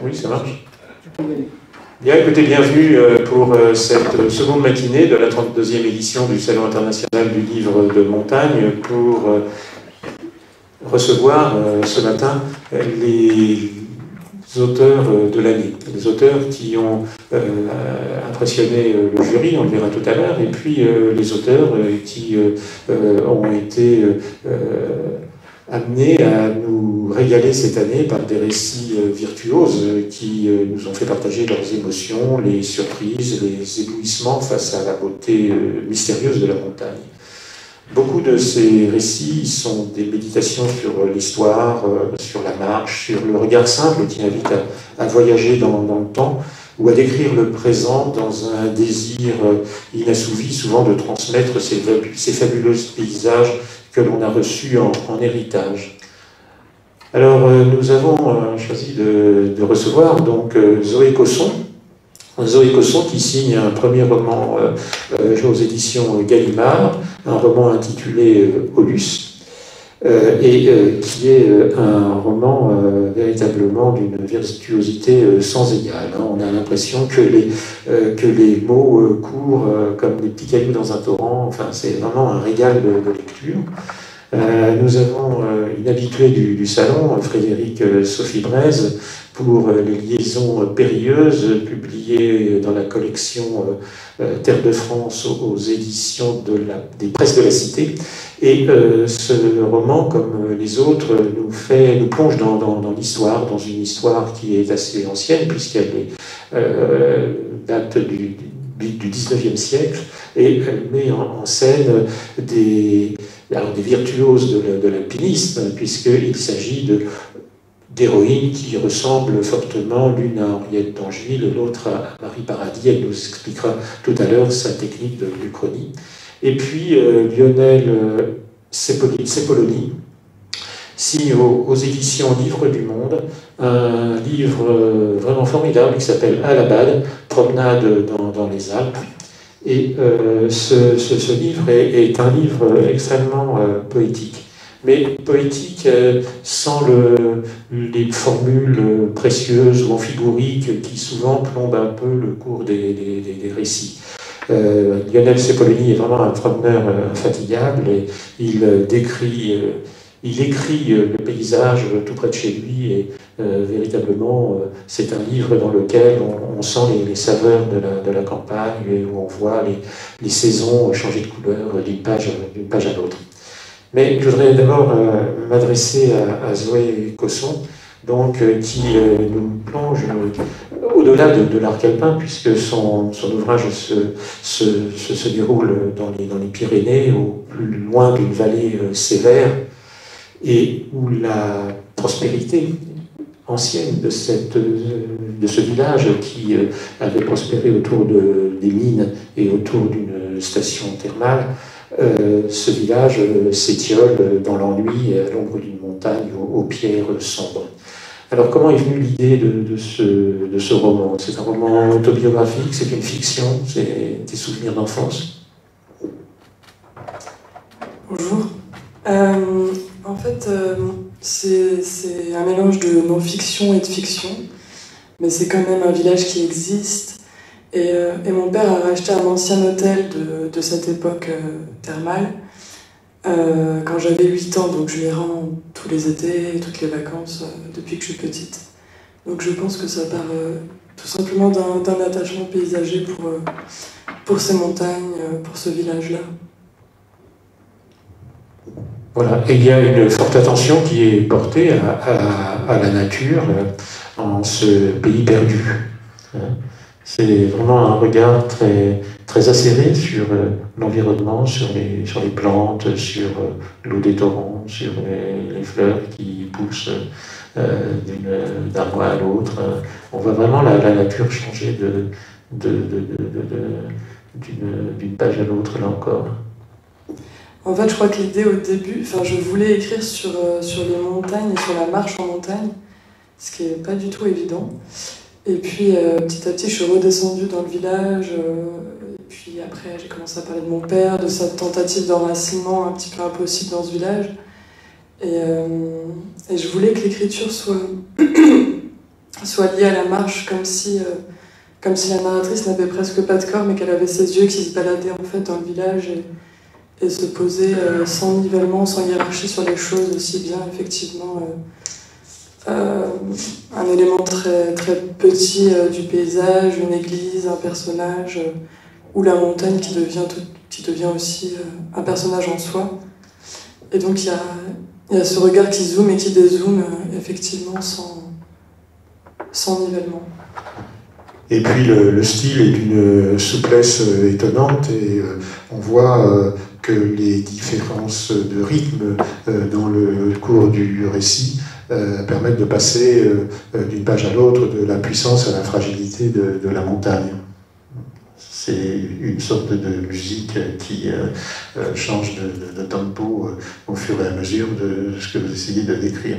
Oui, ça marche. Bien, écoutez, bienvenue pour cette seconde matinée de la 32e édition du Salon international du livre de montagne pour recevoir ce matin les auteurs de l'année, les auteurs qui ont impressionné le jury, on le verra tout à l'heure, et puis les auteurs qui ont été amenés à nous régaler cette année par des récits virtuoses qui nous ont fait partager leurs émotions, les surprises, les éblouissements face à la beauté mystérieuse de la montagne. Beaucoup de ces récits sont des méditations sur l'histoire, sur la marche, sur le regard simple qui invite à voyager dans le temps ou à décrire le présent dans un désir inassouvi, souvent de transmettre ces fabuleux paysages que l'on a reçus en héritage. Alors, nous avons choisi de recevoir donc Zoé Cosson. Zoé Cosson qui signe un premier roman aux éditions Gallimard, un roman intitulé Aulus, et qui est un roman véritablement d'une virtuosité sans égale. On a l'impression que les mots courent comme des petits cailloux dans un torrent. Enfin, c'est vraiment un régal de lecture. Nous avons une habituée du salon, Frédéric Sophie Braise, pour les liaisons périlleuses, publiées dans la collection Terre de France aux éditions des Presses de la Cité. Et ce roman, comme les autres, nous plonge dans l'histoire, dans une histoire qui est assez ancienne, puisqu'elle date du 19e siècle, et elle met en scène des virtuoses de l'alpinisme, puisqu'il s'agit d'héroïnes qui ressemblent fortement l'une à Henriette d'Angeville, l'autre à Marie Paradis. Elle nous expliquera tout à l'heure sa technique de l'Uchronie. Et puis Lionel Cepoloni signe aux éditions Livre du Monde un livre vraiment formidable qui s'appelle Allahabad, promenade dans les Alpes. Et ce livre est un livre extrêmement poétique, mais poétique sans les formules précieuses ou amphigoriques qui souvent plombent un peu le cours des récits. Lionel Cepoloni est vraiment un promeneur infatigable et il écrit le paysage tout près de chez lui et véritablement c'est un livre dans lequel on sent les saveurs de la campagne et où on voit les saisons changer de couleur d'une page à l'autre. Mais je voudrais d'abord m'adresser à Zoé Cosson, donc, qui nous plonge au-delà de l'arc alpin, puisque son ouvrage se déroule dans les Pyrénées, au plus loin d'une vallée sévère, et où la prospérité ancienne de ce village qui avait prospéré autour des mines et autour d'une station thermale, ce village s'étiole dans l'ennui à l'ombre d'une montagne aux pierres sombres. Alors comment est venue l'idée de ce roman? C'est un roman autobiographique, c'est une fiction, c'est des souvenirs d'enfance? Bonjour. En fait, c'est un mélange de non-fiction et de fiction, mais c'est quand même un village qui existe. Et mon père a racheté un ancien hôtel de cette époque thermale quand j'avais 8 ans, donc je lui rends tous les étés et toutes les vacances depuis que je suis petite. Donc je pense que ça part tout simplement d'un attachement paysager pour ces montagnes, pour ce village-là. Voilà, et il y a une forte attention qui est portée à la nature en ce pays perdu. C'est vraiment un regard très, très acéré sur l'environnement, sur les plantes, sur l'eau des torrents, sur les fleurs qui poussent d'un mois à l'autre. On voit vraiment la nature changer d'une page à l'autre, là encore. En fait, je crois que l'idée au début, enfin, je voulais écrire sur les montagnes et sur la marche en montagne, ce qui n'est pas du tout évident. Et puis, petit à petit, je suis redescendue dans le village. Et puis après, j'ai commencé à parler de mon père, de sa tentative d'enracinement un petit peu impossible dans ce village. Et je voulais que l'écriture soit liée à la marche, comme si la narratrice n'avait presque pas de corps, mais qu'elle avait ses yeux qui se baladaient en fait dans le village et se posaient sans nivellement, sans hiérarchie sur les choses, aussi bien effectivement un élément très, très petit du paysage, une église, un personnage, ou la montagne qui devient aussi un personnage en soi. Et donc il y a ce regard qui zoome et qui dézoome, effectivement, sans nivellement. Et puis le style est d'une souplesse étonnante et on voit que les différences de rythme dans le cours du récit permettent de passer d'une page à l'autre, de la puissance à la fragilité de la montagne. C'est une sorte de musique qui change de tempo au fur et à mesure de ce que vous essayez de décrire.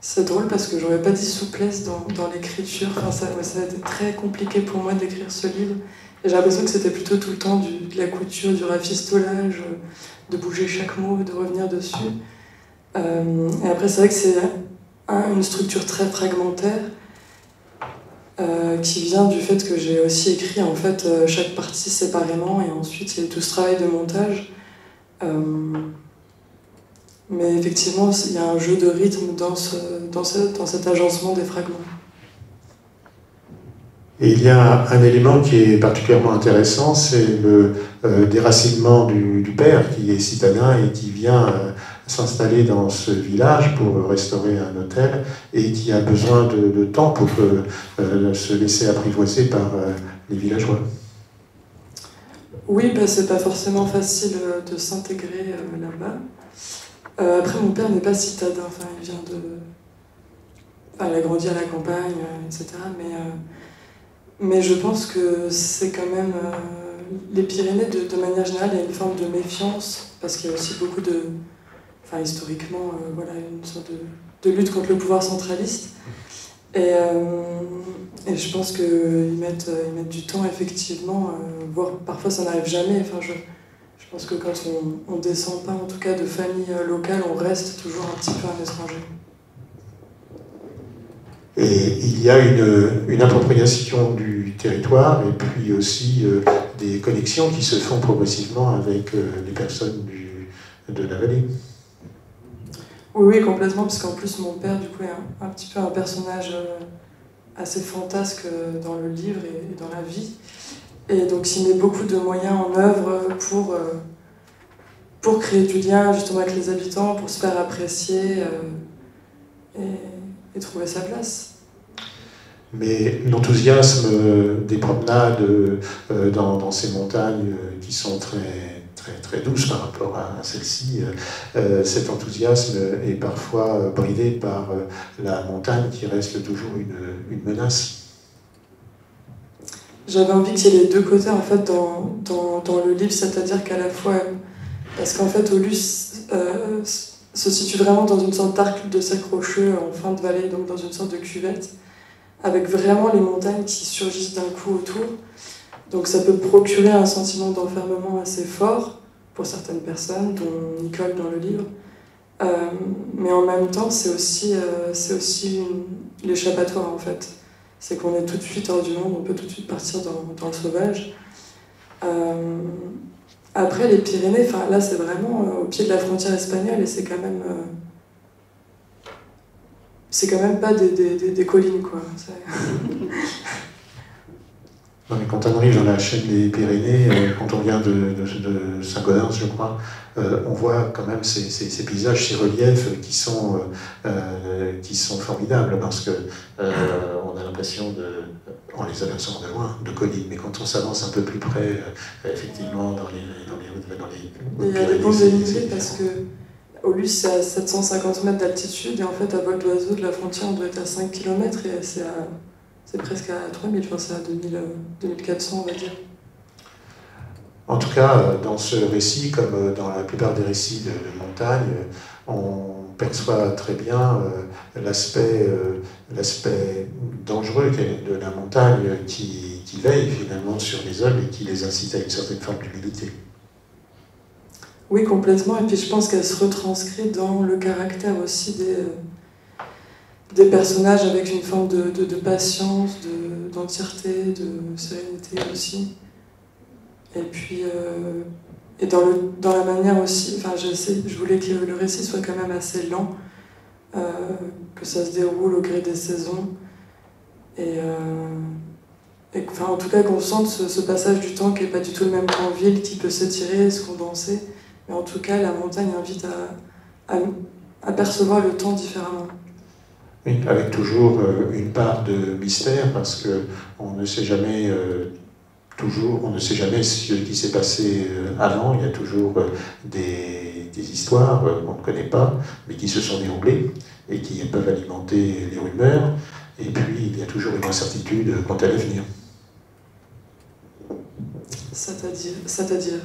C'est drôle parce que j'aurais pas dit souplesse dans l'écriture. Enfin, ça a été très compliqué pour moi d'écrire ce livre. Et j'ai l'impression que c'était plutôt tout le temps de la couture, du rafistolage, de bouger chaque mot, de revenir dessus. Et après, c'est vrai que c'est une structure très fragmentaire qui vient du fait que j'ai aussi écrit en fait chaque partie séparément et ensuite il y a eu tout ce travail de montage. Mais effectivement, il y a un jeu de rythme dans cet agencement des fragments. Et il y a un élément qui est particulièrement intéressant, c'est le déracinement du père qui est citadin et qui vient s'installer dans ce village pour restaurer un hôtel et qui a besoin de temps pour se laisser apprivoiser par les villageois. Oui, c'est pas forcément facile de s'intégrer là-bas. Après, mon père n'est pas citadin, enfin, il vient il a grandi à la campagne, etc. Mais je pense que c'est quand même... les Pyrénées, de manière générale, il y a une forme de méfiance, parce qu'il y a aussi beaucoup de... Enfin, historiquement, voilà, une sorte de lutte contre le pouvoir centraliste. Et je pense qu'ils mettent du temps, effectivement, voire parfois ça n'arrive jamais. Enfin, je pense que quand on ne descend pas, en tout cas, de famille locale, on reste toujours un petit peu un étranger. Et il y a une appropriation du territoire et puis aussi des connexions qui se font progressivement avec les personnes de la vallée. Oui, complètement, parce qu'en plus mon père, du coup, est un petit peu un personnage assez fantasque dans le livre et dans la vie. Et donc il met beaucoup de moyens en œuvre pour créer du lien justement avec les habitants, pour se faire apprécier et trouver sa place. Mais l'enthousiasme des promenades dans ces montagnes qui sont très, très, très douces par rapport à celle-ci, cet enthousiasme est parfois bridé par la montagne qui reste toujours une menace. J'avais envie qu'il y ait les deux côtés en fait dans le livre, c'est-à-dire qu'à la fois, parce qu'en fait Aulus se situe vraiment dans une sorte d'arc de cercle rocheux en fin de vallée, donc dans une sorte de cuvette, avec vraiment les montagnes qui surgissent d'un coup autour. Donc ça peut procurer un sentiment d'enfermement assez fort pour certaines personnes, dont Nicole dans le livre. Mais en même temps, c'est aussi l'échappatoire en fait. C'est qu'on est tout de suite hors du monde, on peut tout de suite partir dans le sauvage. Après, les Pyrénées, là c'est vraiment au pied de la frontière espagnole et c'est quand même pas des collines, quoi. Non, mais quand on arrive dans la chaîne des Pyrénées, quand on vient de Saint-Gaudens, je crois, on voit quand même ces paysages, ces reliefs qui sont formidables, parce que on a l'impression en les apercevant de loin, de collines, mais quand on s'avance un peu plus près, effectivement, dans les il y a des ponts dénivelés parce que Aulus, c'est à 750 mètres d'altitude, et en fait, à vol d'oiseau de la frontière, on doit être à 5 km, et c'est presque à 3000, enfin c'est à 2400, on va dire. En tout cas, dans ce récit, comme dans la plupart des récits de montagne, on perçoit très bien l'aspect dangereux de la montagne qui veille finalement sur les hommes et qui les incite à une certaine forme d'humilité. Oui, complètement. Et puis je pense qu'elle se retranscrit dans le caractère aussi des personnages, avec une forme de patience, d'entièreté, de sérénité aussi. Et puis, et dans la manière aussi, enfin, je voulais que le récit soit quand même assez lent, que ça se déroule au gré des saisons. Et enfin, en tout cas, qu'on sente ce passage du temps qui n'est pas du tout le même qu'en ville, qui peut s'étirer, se condenser. Mais en tout cas, la montagne invite à percevoir le temps différemment. Oui, avec toujours une part de mystère, parce qu'on ne sait jamais on ne sait jamais ce qui s'est passé avant. Il y a toujours des histoires qu'on ne connaît pas, mais qui se sont déroulées et qui peuvent alimenter les rumeurs. Et puis, il y a toujours une incertitude quant à l'avenir. C'est-à-dire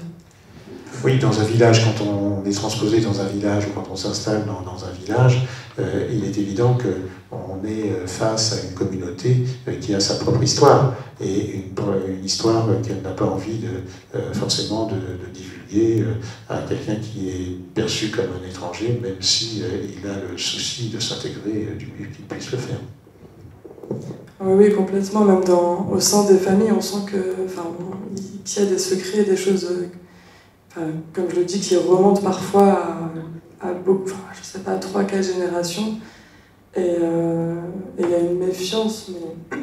Oui, dans un village, quand on est transposé dans un village ou quand on s'installe dans un village, il est évident qu'on est face à une communauté qui a sa propre histoire et une histoire qu'elle n'a pas envie forcément de divulguer à quelqu'un qui est perçu comme un étranger, même si il a le souci de s'intégrer du mieux qu'il puisse le faire. Oui, complètement. Même au sein des familles, on sent qu'il y a des secrets, des choses, comme je le dis, qui remontent parfois à beaucoup, je sais pas, 3-4 générations. Et il y a une méfiance, mais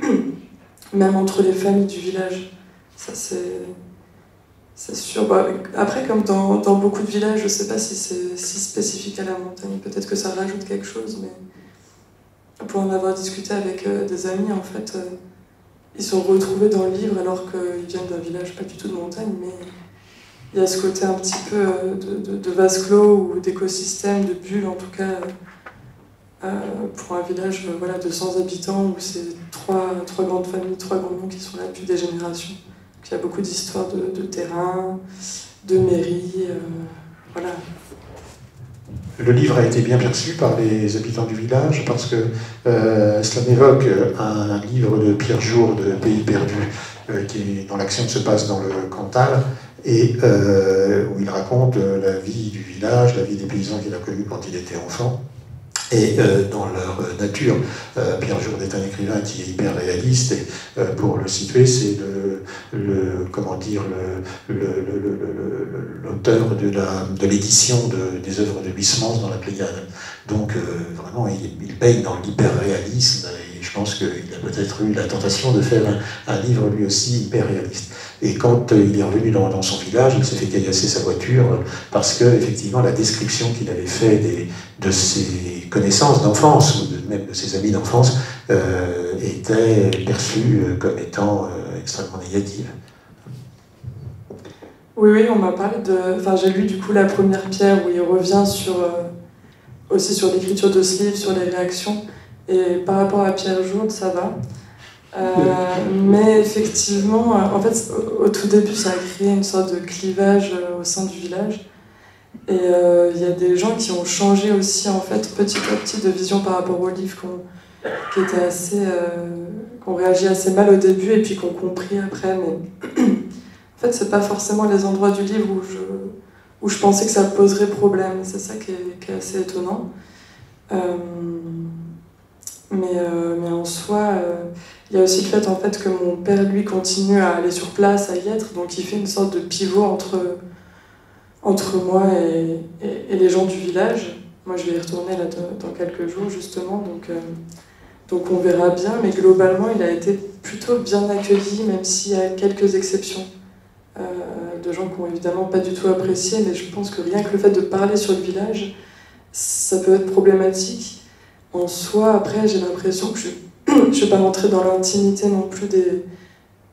même entre les familles du village. Ça, c'est sûr. Après, comme dans beaucoup de villages, je sais pas si c'est si spécifique à la montagne. Peut-être que ça rajoute quelque chose, mais pour en avoir discuté avec des amis, en fait, ils sont retrouvés dans le livre alors qu'ils viennent d'un village pas du tout de montagne, mais il y a ce côté un petit peu de vase clos ou d'écosystème, de bulle en tout cas, pour un village de 100 habitants où c'est trois grandes familles, 3 grands noms qui sont là depuis des générations. Donc, il y a beaucoup d'histoires de terrain, de mairie, voilà. Le livre a été bien perçu par les habitants du village parce que cela m'évoque un livre de Pierre Jourde, de Pays perdu, dont l'action se passe dans le Cantal et où il raconte la vie du village, la vie des paysans qu'il a connus quand il était enfant. Et dans leur nature, Pierre Jourde est un écrivain qui est hyper réaliste et pour le situer, c'est l'auteur de l'édition des œuvres de Huysmans dans la Pléiade. Donc vraiment, il baigne dans l'hyper-réalisme et je pense qu'il a peut-être eu la tentation de faire un livre lui aussi hyper réaliste. Et quand il est revenu dans son village, il s'est fait caillasser sa voiture parce que effectivement la description qu'il avait fait de ses connaissances d'enfance ou même de ses amis d'enfance était perçue comme étant extrêmement négative. Oui, on m'a parlé j'ai lu du coup La Première Pierre où il revient aussi sur l'écriture de ce livre, sur les réactions. Et par rapport à Pierre Jourde, ça va. Mais effectivement, en fait, au tout début, ça a créé une sorte de clivage au sein du village. Et il y a des gens qui ont changé aussi, en fait, petit à petit, de vision par rapport au livre, qui étaient qui ont réagi assez mal au début et puis qui ont compris après. Mais en fait, c'est pas forcément les endroits du livre où je pensais que ça poserait problème. C'est ça qui est assez étonnant. Mais en soi, il y a aussi le fait, en fait, que mon père, lui, continue à aller sur place, à y être. Donc il fait une sorte de pivot entre moi et les gens du village. Moi, je vais y retourner là, dans quelques jours, justement. Donc on verra bien. Mais globalement, il a été plutôt bien accueilli, même s'il y a quelques exceptions. De gens qui n'ont évidemment pas du tout apprécié. Mais je pense que rien que le fait de parler sur le village, ça peut être problématique. En soi, après, j'ai l'impression que je ne vais pas rentrer dans l'intimité non plus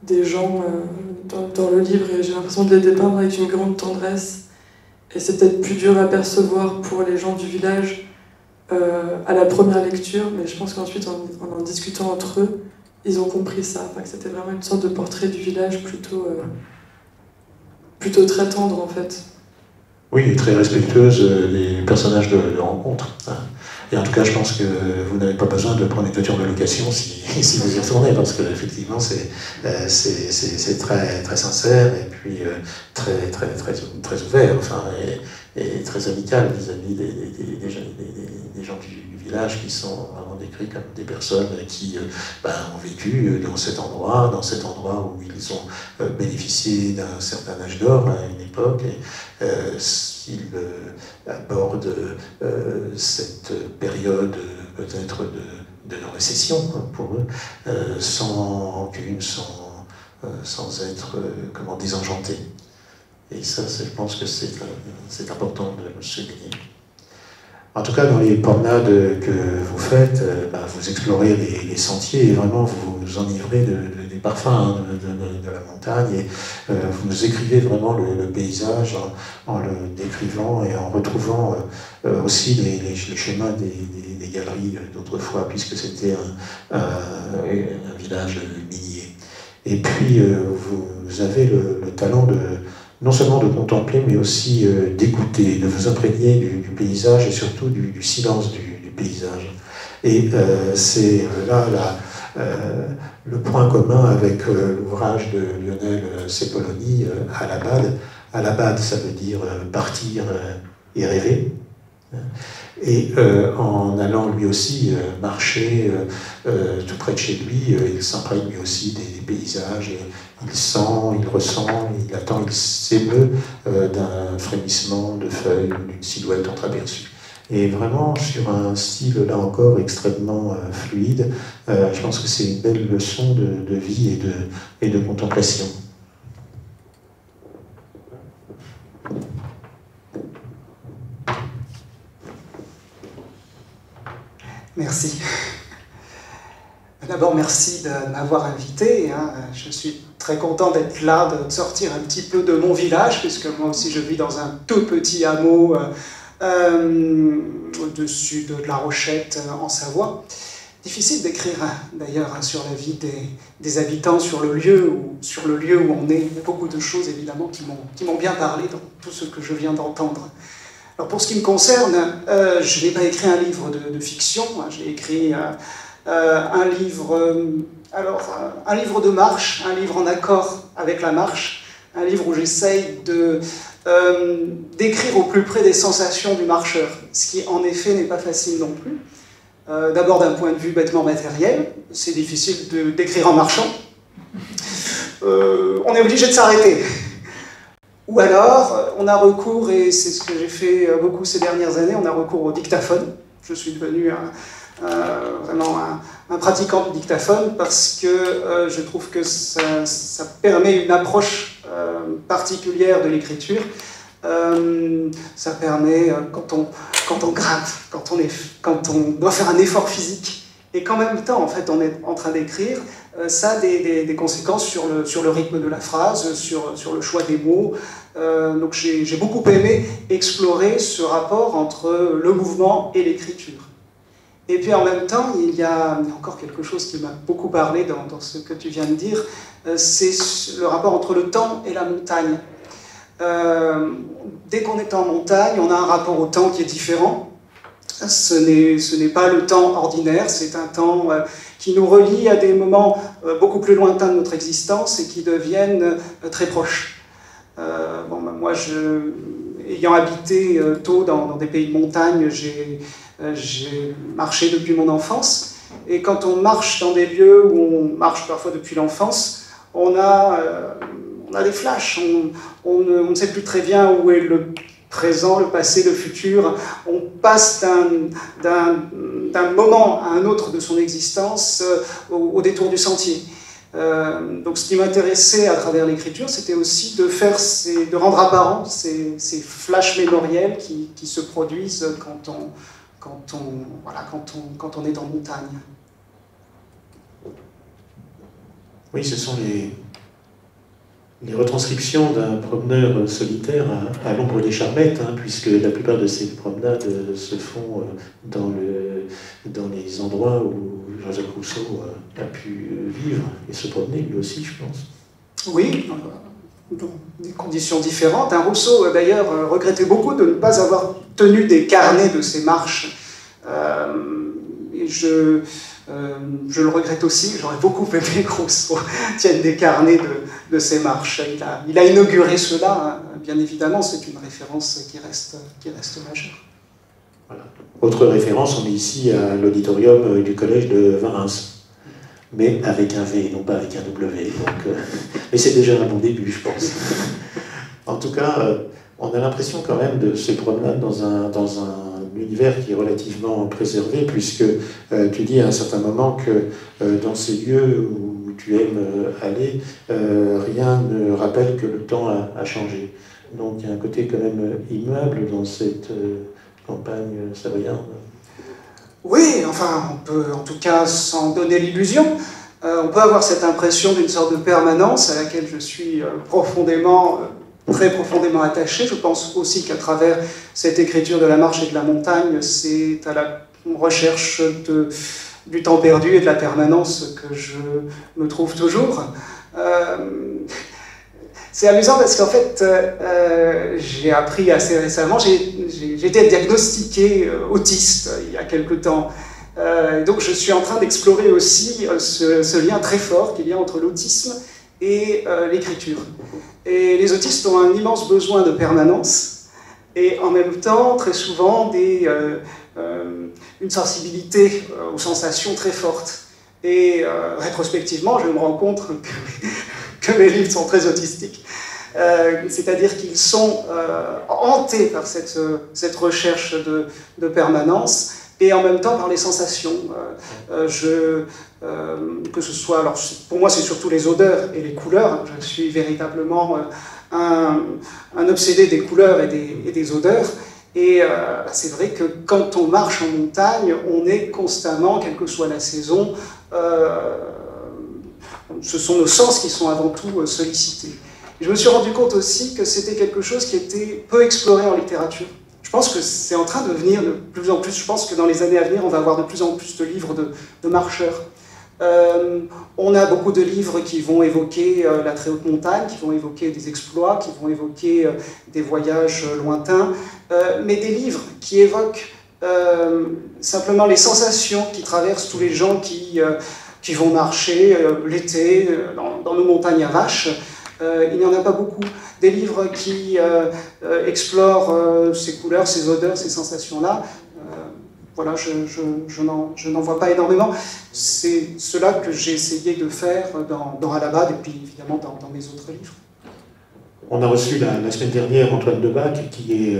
des gens dans le livre, et j'ai l'impression de les dépeindre avec une grande tendresse. Et c'est peut-être plus dur à percevoir pour les gens du village à la première lecture, mais je pense qu'ensuite, en discutant entre eux, ils ont compris ça. Enfin, que c'était vraiment une sorte de portrait du village plutôt plutôt très tendre en fait. Oui, et très respectueuse des personnages de rencontre. Et en tout cas, je pense que vous n'avez pas besoin de prendre une voiture de location si, si vous y retournez, parce qu'effectivement, c'est très, très sincère et puis très ouvert, enfin, et très amical vis-à-vis des gens du village qui sont vraiment décrits comme des personnes qui ont vécu dans cet endroit où ils ont bénéficié d'un certain âge d'or à une époque. S'il aborde cette période peut-être de récession pour eux, sans rancune, sans être désenchanté. Et ça, je pense que c'est important de le souligner. En tout cas, dans les promenades que vous faites, vous explorez les sentiers et vraiment vous vous enivrez des parfums de la montagne et vous écrivez vraiment le paysage en le décrivant et en retrouvant aussi les chemins des galeries d'autrefois, puisque c'était un village minier. Et puis, vous avez le talent non seulement de contempler, mais aussi d'écouter, de vous imprégner du paysage et surtout du silence du paysage. Et c'est là le point commun avec l'ouvrage de Lionel Cepoloni, Allahabad. Allahabad, ça veut dire partir et rêver. Et en allant lui aussi marcher tout près de chez lui, il s'imprègne lui aussi des paysages. Et il sent, il ressent, il attend, il s'émeut d'un frémissement de feuilles ou d'une silhouette entreaperçue. Et vraiment, sur un style, là encore, extrêmement fluide, je pense que c'est une belle leçon de vie et de contemplation. Merci. D'abord, merci de m'avoir invité. Je suis très content d'être là, de sortir un petit peu de mon village, puisque moi aussi je vis dans un tout petit hameau au-dessus de La Rochette, en Savoie. Difficile d'écrire d'ailleurs sur la vie des habitants, sur le lieu où on est. Il y a beaucoup de choses évidemment qui m'ont bien parlé dans tout ce que je viens d'entendre. Alors pour ce qui me concerne, je n'ai pas écrit un livre de fiction, j'ai écrit un livre de marche, un livre en accord avec la marche, un livre où j'essaye d'écrire au plus près des sensations du marcheur, ce qui en effet n'est pas facile non plus. D'abord d'un point de vue bêtement matériel, c'est difficile d'écrire en marchant. On est obligé de s'arrêter. Ou alors, on a recours, et c'est ce que j'ai fait beaucoup ces dernières années, on a recours au dictaphone. Je suis devenu vraiment un pratiquant du dictaphone parce que je trouve que ça permet une approche particulière de l'écriture. Ça permet, quand on grave, quand on doit faire un effort physique, et qu'en même temps, en fait, on est en train d'écrire, ça a des conséquences sur le rythme de la phrase, sur le choix des mots. Donc j'ai beaucoup aimé explorer ce rapport entre le mouvement et l'écriture. Et puis en même temps, il y a encore quelque chose qui m'a beaucoup parlé dans ce que tu viens de dire, c'est le rapport entre le temps et la montagne. Dès qu'on est en montagne, on a un rapport au temps qui est différent. Ce n'est pas le temps ordinaire, c'est un temps qui nous relie à des moments beaucoup plus lointains de notre existence et qui deviennent très proches. Moi, ayant habité tôt dans des pays de montagne, j'ai marché depuis mon enfance. Et quand on marche dans des lieux où on marche parfois depuis l'enfance, on a des flashs. On ne sait plus très bien où est le présent, le passé, le futur. On passe d'un moment à un autre de son existence au détour du sentier. Donc ce qui m'intéressait à travers l'écriture, c'était aussi de rendre apparents ces flashs mémoriels qui se produisent quand on est en montagne. Oui, ce sont les retranscriptions d'un promeneur solitaire à l'ombre des Charmettes, puisque la plupart de ces promenades se font dans les endroits où Jean-Jacques Rousseau a pu vivre et se promener lui aussi, je pense. Oui, dans des conditions différentes. Rousseau, d'ailleurs, regrettait beaucoup de ne pas avoir tenu des carnets de ses marches. Et je le regrette aussi. J'aurais beaucoup aimé que Rousseau tienne des carnets de ses marches. Il a inauguré cela, hein. Bien évidemment, c'est une référence qui reste majeure. Voilà. Autre référence, on est ici à l'auditorium du collège de Varins, mais avec un V, non pas avec un W. Mais c'est déjà un bon début, je pense. En tout cas, on a l'impression quand même de se promener dans un univers qui est relativement préservé, puisque tu dis à un certain moment que dans ces lieux où tu aimes aller, rien ne rappelle que le temps a changé. Donc il y a un côté quand même immuable dans cette campagne savoyarde. Oui, enfin, on peut en tout cas s'en donner l'illusion. On peut avoir cette impression d'une sorte de permanence à laquelle je suis très profondément attaché. Je pense aussi qu'à travers cette écriture de la marche et de la montagne, c'est à la recherche du temps perdu et de la permanence que je me trouve toujours. C'est amusant parce qu'en fait, j'ai appris assez récemment, j'ai été diagnostiqué autiste il y a quelque temps. Donc je suis en train d'explorer aussi ce lien très fort qu'il y a entre l'autisme et l'écriture. Et les autistes ont un immense besoin de permanence et en même temps, très souvent, une sensibilité aux sensations très forte. Et rétrospectivement, je me rends compte que mes livres sont très autistiques. C'est-à-dire qu'ils sont hantés par cette recherche de permanence et en même temps par les sensations. Que ce soit, alors pour moi c'est surtout les odeurs et les couleurs. Je suis véritablement un obsédé des couleurs et des odeurs. Et c'est vrai que quand on marche en montagne, on est constamment, quelle que soit la saison, ce sont nos sens qui sont avant tout sollicités. Et je me suis rendu compte aussi que c'était quelque chose qui était peu exploré en littérature. Je pense que c'est en train de venir de plus en plus. Je pense que dans les années à venir, on va avoir de plus en plus de livres de marcheurs. On a beaucoup de livres qui vont évoquer la très haute montagne, qui vont évoquer des exploits, qui vont évoquer des voyages lointains, mais des livres qui évoquent simplement les sensations qui traversent tous les gens qui vont marcher l'été dans nos montagnes à vaches. Il n'y en a pas beaucoup. Des livres qui explorent ces couleurs, ces odeurs, ces sensations-là. Voilà, je n'en vois pas énormément. C'est cela que j'ai essayé de faire dans Allahabad et puis évidemment dans mes autres livres. On a reçu la semaine dernière Antoine Debac, qui est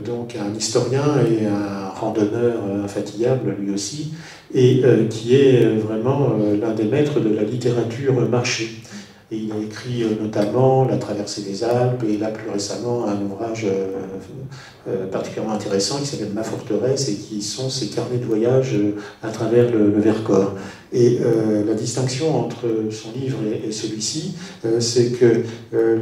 donc un historien et un randonneur infatigable lui aussi, et qui est vraiment l'un des maîtres de la littérature marché. Et il a écrit notamment La traversée des Alpes et là plus récemment un ouvrage particulièrement intéressant qui s'appelle Ma forteresse et qui sont ses carnets de voyage à travers le Vercors. Et la distinction entre son livre et celui-ci, c'est que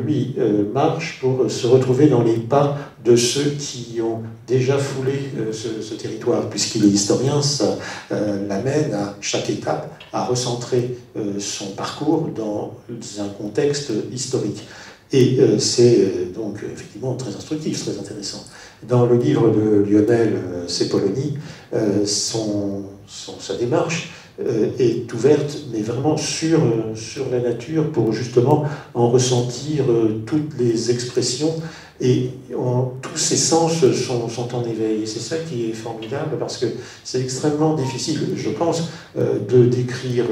lui marche pour se retrouver dans les pas de ceux qui ont déjà foulé ce territoire. Puisqu'il est historien, ça l'amène à chaque étape à recentrer son parcours dans un contexte historique. Et c'est donc effectivement très instructif, très intéressant. Dans le livre de Lionel Cepoloni, sa démarche est ouverte, mais vraiment sur la nature, pour justement en ressentir toutes les expressions, et tous ces sens sont en éveil. Et c'est ça qui est formidable, parce que c'est extrêmement difficile, je pense, de décrire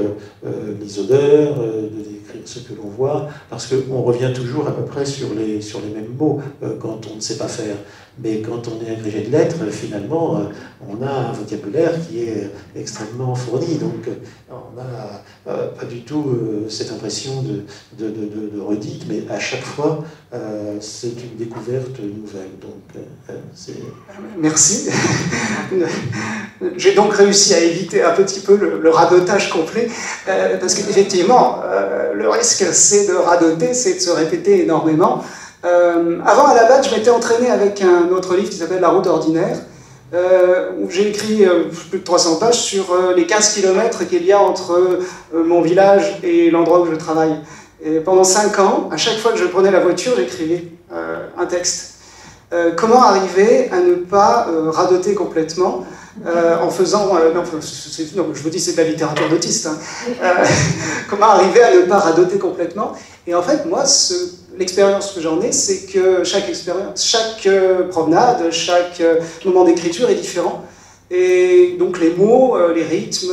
les odeurs, de décrire ce que l'on voit, parce qu'on revient toujours à peu près sur les mêmes mots quand on ne sait pas faire. Mais quand on est agrégé de lettres, finalement, on a un vocabulaire qui est extrêmement fourni. Donc, on n'a pas du tout cette impression de redite, mais à chaque fois, c'est une découverte nouvelle. Donc, merci. J'ai donc réussi à éviter un petit peu le radotage complet, parce qu'effectivement, le risque, c'est de radoter, c'est de se répéter énormément. Avant Allahabad, je m'étais entraîné avec un autre livre qui s'appelle La route ordinaire, où j'ai écrit plus de 300 pages sur les 15 km qu'il y a entre mon village et l'endroit où je travaille. Et pendant 5 ans, à chaque fois que je prenais la voiture, j'écrivais un texte. Comment arriver à ne pas radoter complètement en faisant... non, je vous dis, c'est de la littérature d'autiste. Hein. Comment arriver à ne pas radoter complètement? Et en fait, moi, l'expérience que j'en ai, c'est que chaque promenade, chaque moment d'écriture est différent. Et donc les mots, les rythmes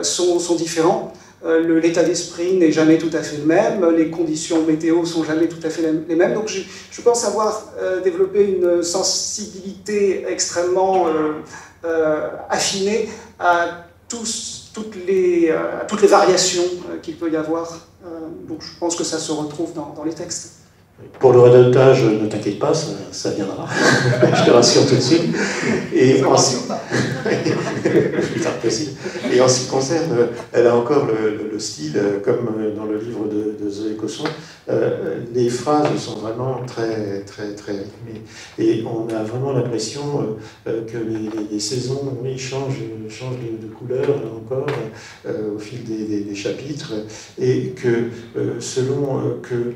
sont différents. L'état d'esprit n'est jamais tout à fait le même, les conditions météo sont jamais tout à fait les mêmes. Donc je pense avoir développé une sensibilité extrêmement affinée à toutes les variations qu'il peut y avoir. Donc je pense que ça se retrouve dans les textes. Pour le radotage, ne t'inquiète pas, ça viendra. Je te rassure tout de suite. Et en ce qui concerne, elle a encore le style, comme dans le livre de Zoé Cosson, les phrases sont vraiment très, très, très rythmées. Et on a vraiment l'impression que les saisons, oui, changent de couleur, là encore, au fil des chapitres, et que selon que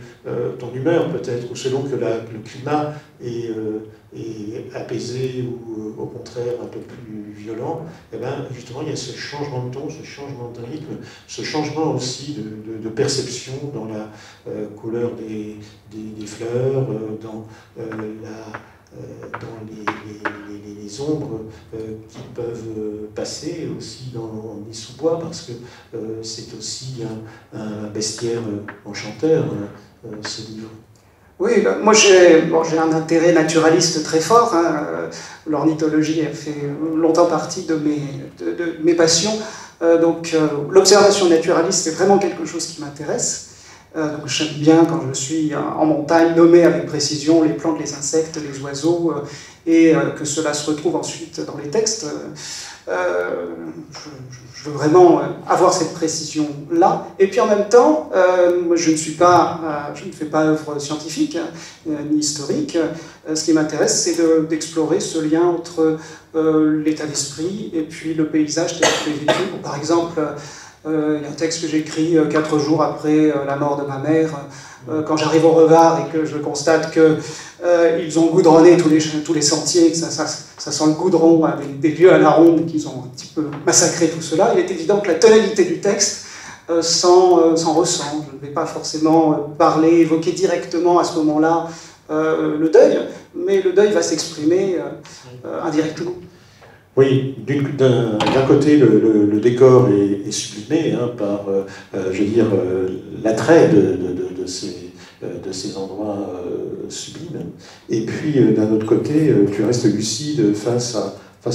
ton humeur, peut-être, ou selon que le climat est apaisé ou au contraire un peu plus violent, et bien justement il y a ce changement de ton, ce changement de rythme, ce changement aussi de perception dans la couleur des fleurs, dans les ombres qui peuvent passer aussi dans les sous-bois, parce que c'est aussi un bestiaire enchanteur, ce livre. Oui, moi j'ai un intérêt naturaliste très fort. Hein. L'ornithologie a fait longtemps partie de mes passions. Donc l'observation naturaliste, c'est vraiment quelque chose qui m'intéresse. Donc j'aime bien, quand je suis en montagne, nommer avec précision les plantes, les insectes, les oiseaux, et que cela se retrouve ensuite dans les textes. Je veux vraiment avoir cette précision-là. Et puis en même temps, moi, je ne fais pas œuvre scientifique, ni historique. Ce qui m'intéresse, c'est d'explorer ce lien entre l'état d'esprit et puis le paysage tel qu'il est vécu. Par exemple, il y a un texte que j'écris 4 jours après la mort de ma mère, quand j'arrive au Revard et que je constate qu'ils ont goudronné tous les sentiers, que ça sent le goudron, avec des lieux à la ronde qu'ils ont un petit peu massacré tout cela. Il est évident que la tonalité du texte s'en ressent. Je ne vais pas forcément évoquer directement à ce moment-là le deuil, mais le deuil va s'exprimer indirectement. Oui, d'un côté, le décor est sublimé hein, par, je veux dire, l'attrait de ces endroits sublimes. Et puis, d'un autre côté, tu restes lucide face à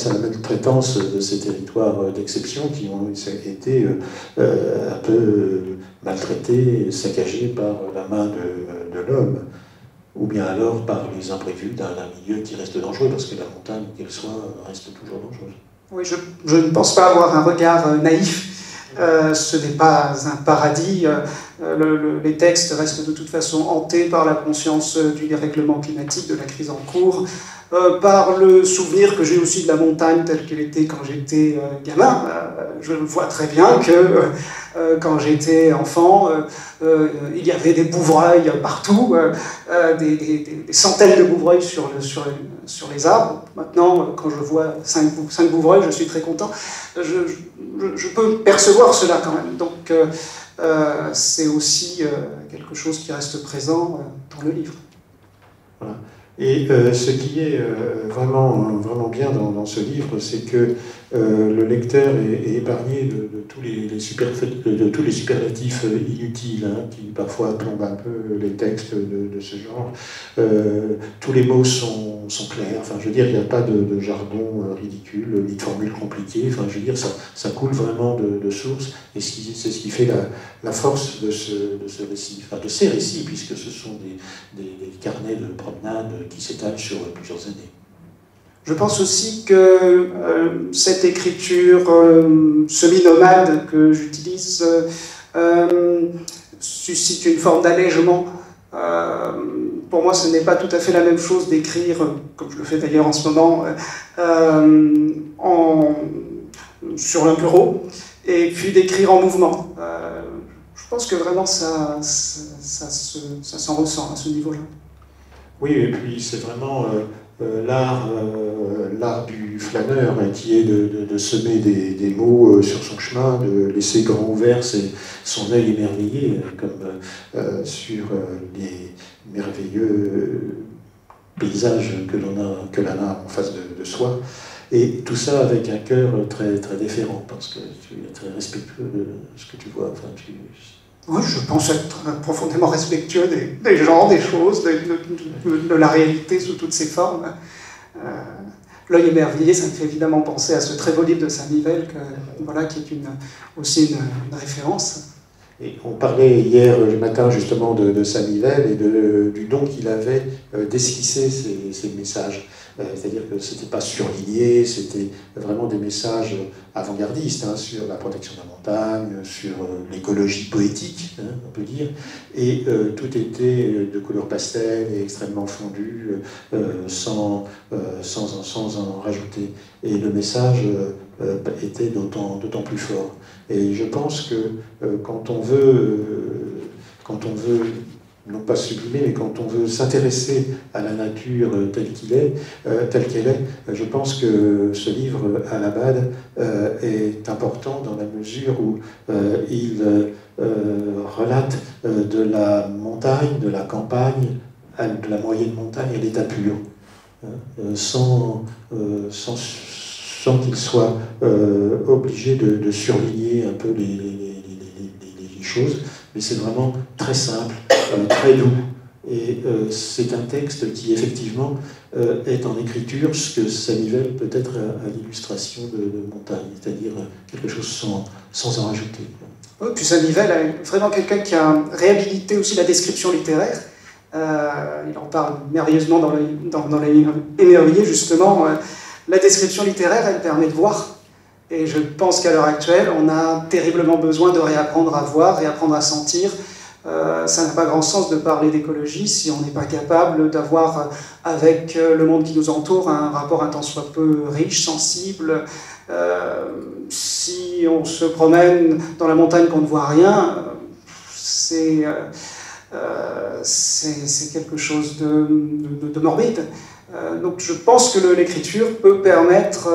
la maltraitance de ces territoires d'exception qui ont été un peu maltraités, saccagés par la main de l'homme, ou bien alors par les imprévus d'un milieu qui reste dangereux, parce que la montagne, qu'elle soit, reste toujours dangereuse. Oui, je ne pense pas avoir un regard naïf. Ce n'est pas un paradis. Les textes restent de toute façon hantés par la conscience du dérèglement climatique, de la crise en cours, par le souvenir que j'ai aussi de la montagne telle qu'elle était quand j'étais gamin. Je vois très bien que quand j'étais enfant, il y avait des bouvreuils partout, des centaines de bouvreuils sur les arbres. Maintenant, quand je vois 5 bouvreuils, je suis très content. Je peux percevoir cela quand même. Donc c'est aussi quelque chose qui reste présent dans le livre. Voilà. Et ce qui est vraiment bien dans ce livre, c'est que le lecteur est épargné de tous les superlatifs inutiles hein, qui parfois plombent un peu les textes de ce genre. Tous les mots sont clairs. Enfin, je veux dire, il n'y a pas de jargon ridicule, ni de formules compliquées. Enfin, je veux dire, ça coule vraiment de source. Et c'est ce qui fait la force de ce récit, enfin de ces récits, puisque ce sont des carnets de promenade qui s'étalent sur plusieurs années. Je pense aussi que cette écriture semi-nomade que j'utilise suscite une forme d'allègement. Pour moi, ce n'est pas tout à fait la même chose d'écrire, comme je le fais d'ailleurs en ce moment, sur un bureau, et puis d'écrire en mouvement. Je pense que vraiment ça s'en ressent à ce niveau-là. Oui, et puis c'est vraiment l'art du flâneur qui est de semer des mots sur son chemin, de laisser grand ouvert son œil émerveillé, comme sur les merveilleux paysages que l'on a en face de soi. Et tout ça avec un cœur très, très déférent, parce que tu es très respectueux de ce que tu vois. Enfin, Oui, je pense être profondément respectueux des gens, des choses, de la réalité sous toutes ses formes. L'œil émerveillé, ça me fait évidemment penser à ce très beau livre de Saint-Nivelle, qui est aussi une référence. Et on parlait hier le matin justement de Saint-Nivelle et du don qu'il avait d'esquisser ces messages. C'est-à-dire que ce n'était pas surligné, c'était vraiment des messages avant-gardistes sur la protection de la montagne, sur l'écologie poétique, on peut dire. Et tout était de couleur pastel et extrêmement fondu, sans en rajouter. Et le message était d'autant plus fort. Et je pense que quand on veut, non pas sublimer, mais quand on veut s'intéresser à la nature telle qu'elle est, je pense que ce livre, Allahabad, est important dans la mesure où il relate de la montagne, de la campagne, de la moyenne montagne à l'état pur, sans qu'il soit obligé de surligner un peu les choses, mais c'est vraiment très simple, très doux. Et c'est un texte qui, effectivement, est en écriture ce que Saint-Nivelle peut être à l'illustration de montagne, c'est-à-dire quelque chose sans en rajouter. Oui, puis Saint-Nivelle est vraiment quelqu'un qui a réhabilité aussi la description littéraire. Il en parle merveilleusement dans les Émerveillés, justement. La description littéraire, elle permet de voir. Et je pense qu'à l'heure actuelle, on a terriblement besoin de réapprendre à voir, réapprendre à sentir. Ça n'a pas grand sens de parler d'écologie si on n'est pas capable d'avoir avec le monde qui nous entoure un rapport un tant soit peu riche, sensible. Si on se promène dans la montagne qu'on ne voit rien, c'est quelque chose de morbide. Donc je pense que l'écriture peut permettre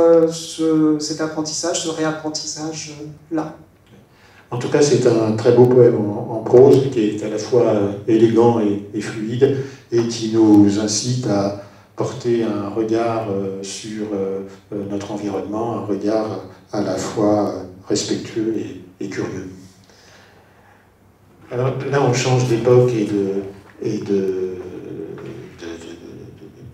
cet apprentissage, ce réapprentissage-là. En tout cas, c'est un très beau poème en prose qui est à la fois élégant et fluide et qui nous incite à porter un regard sur notre environnement, un regard à la fois respectueux et curieux. Alors là, on change d'époque et de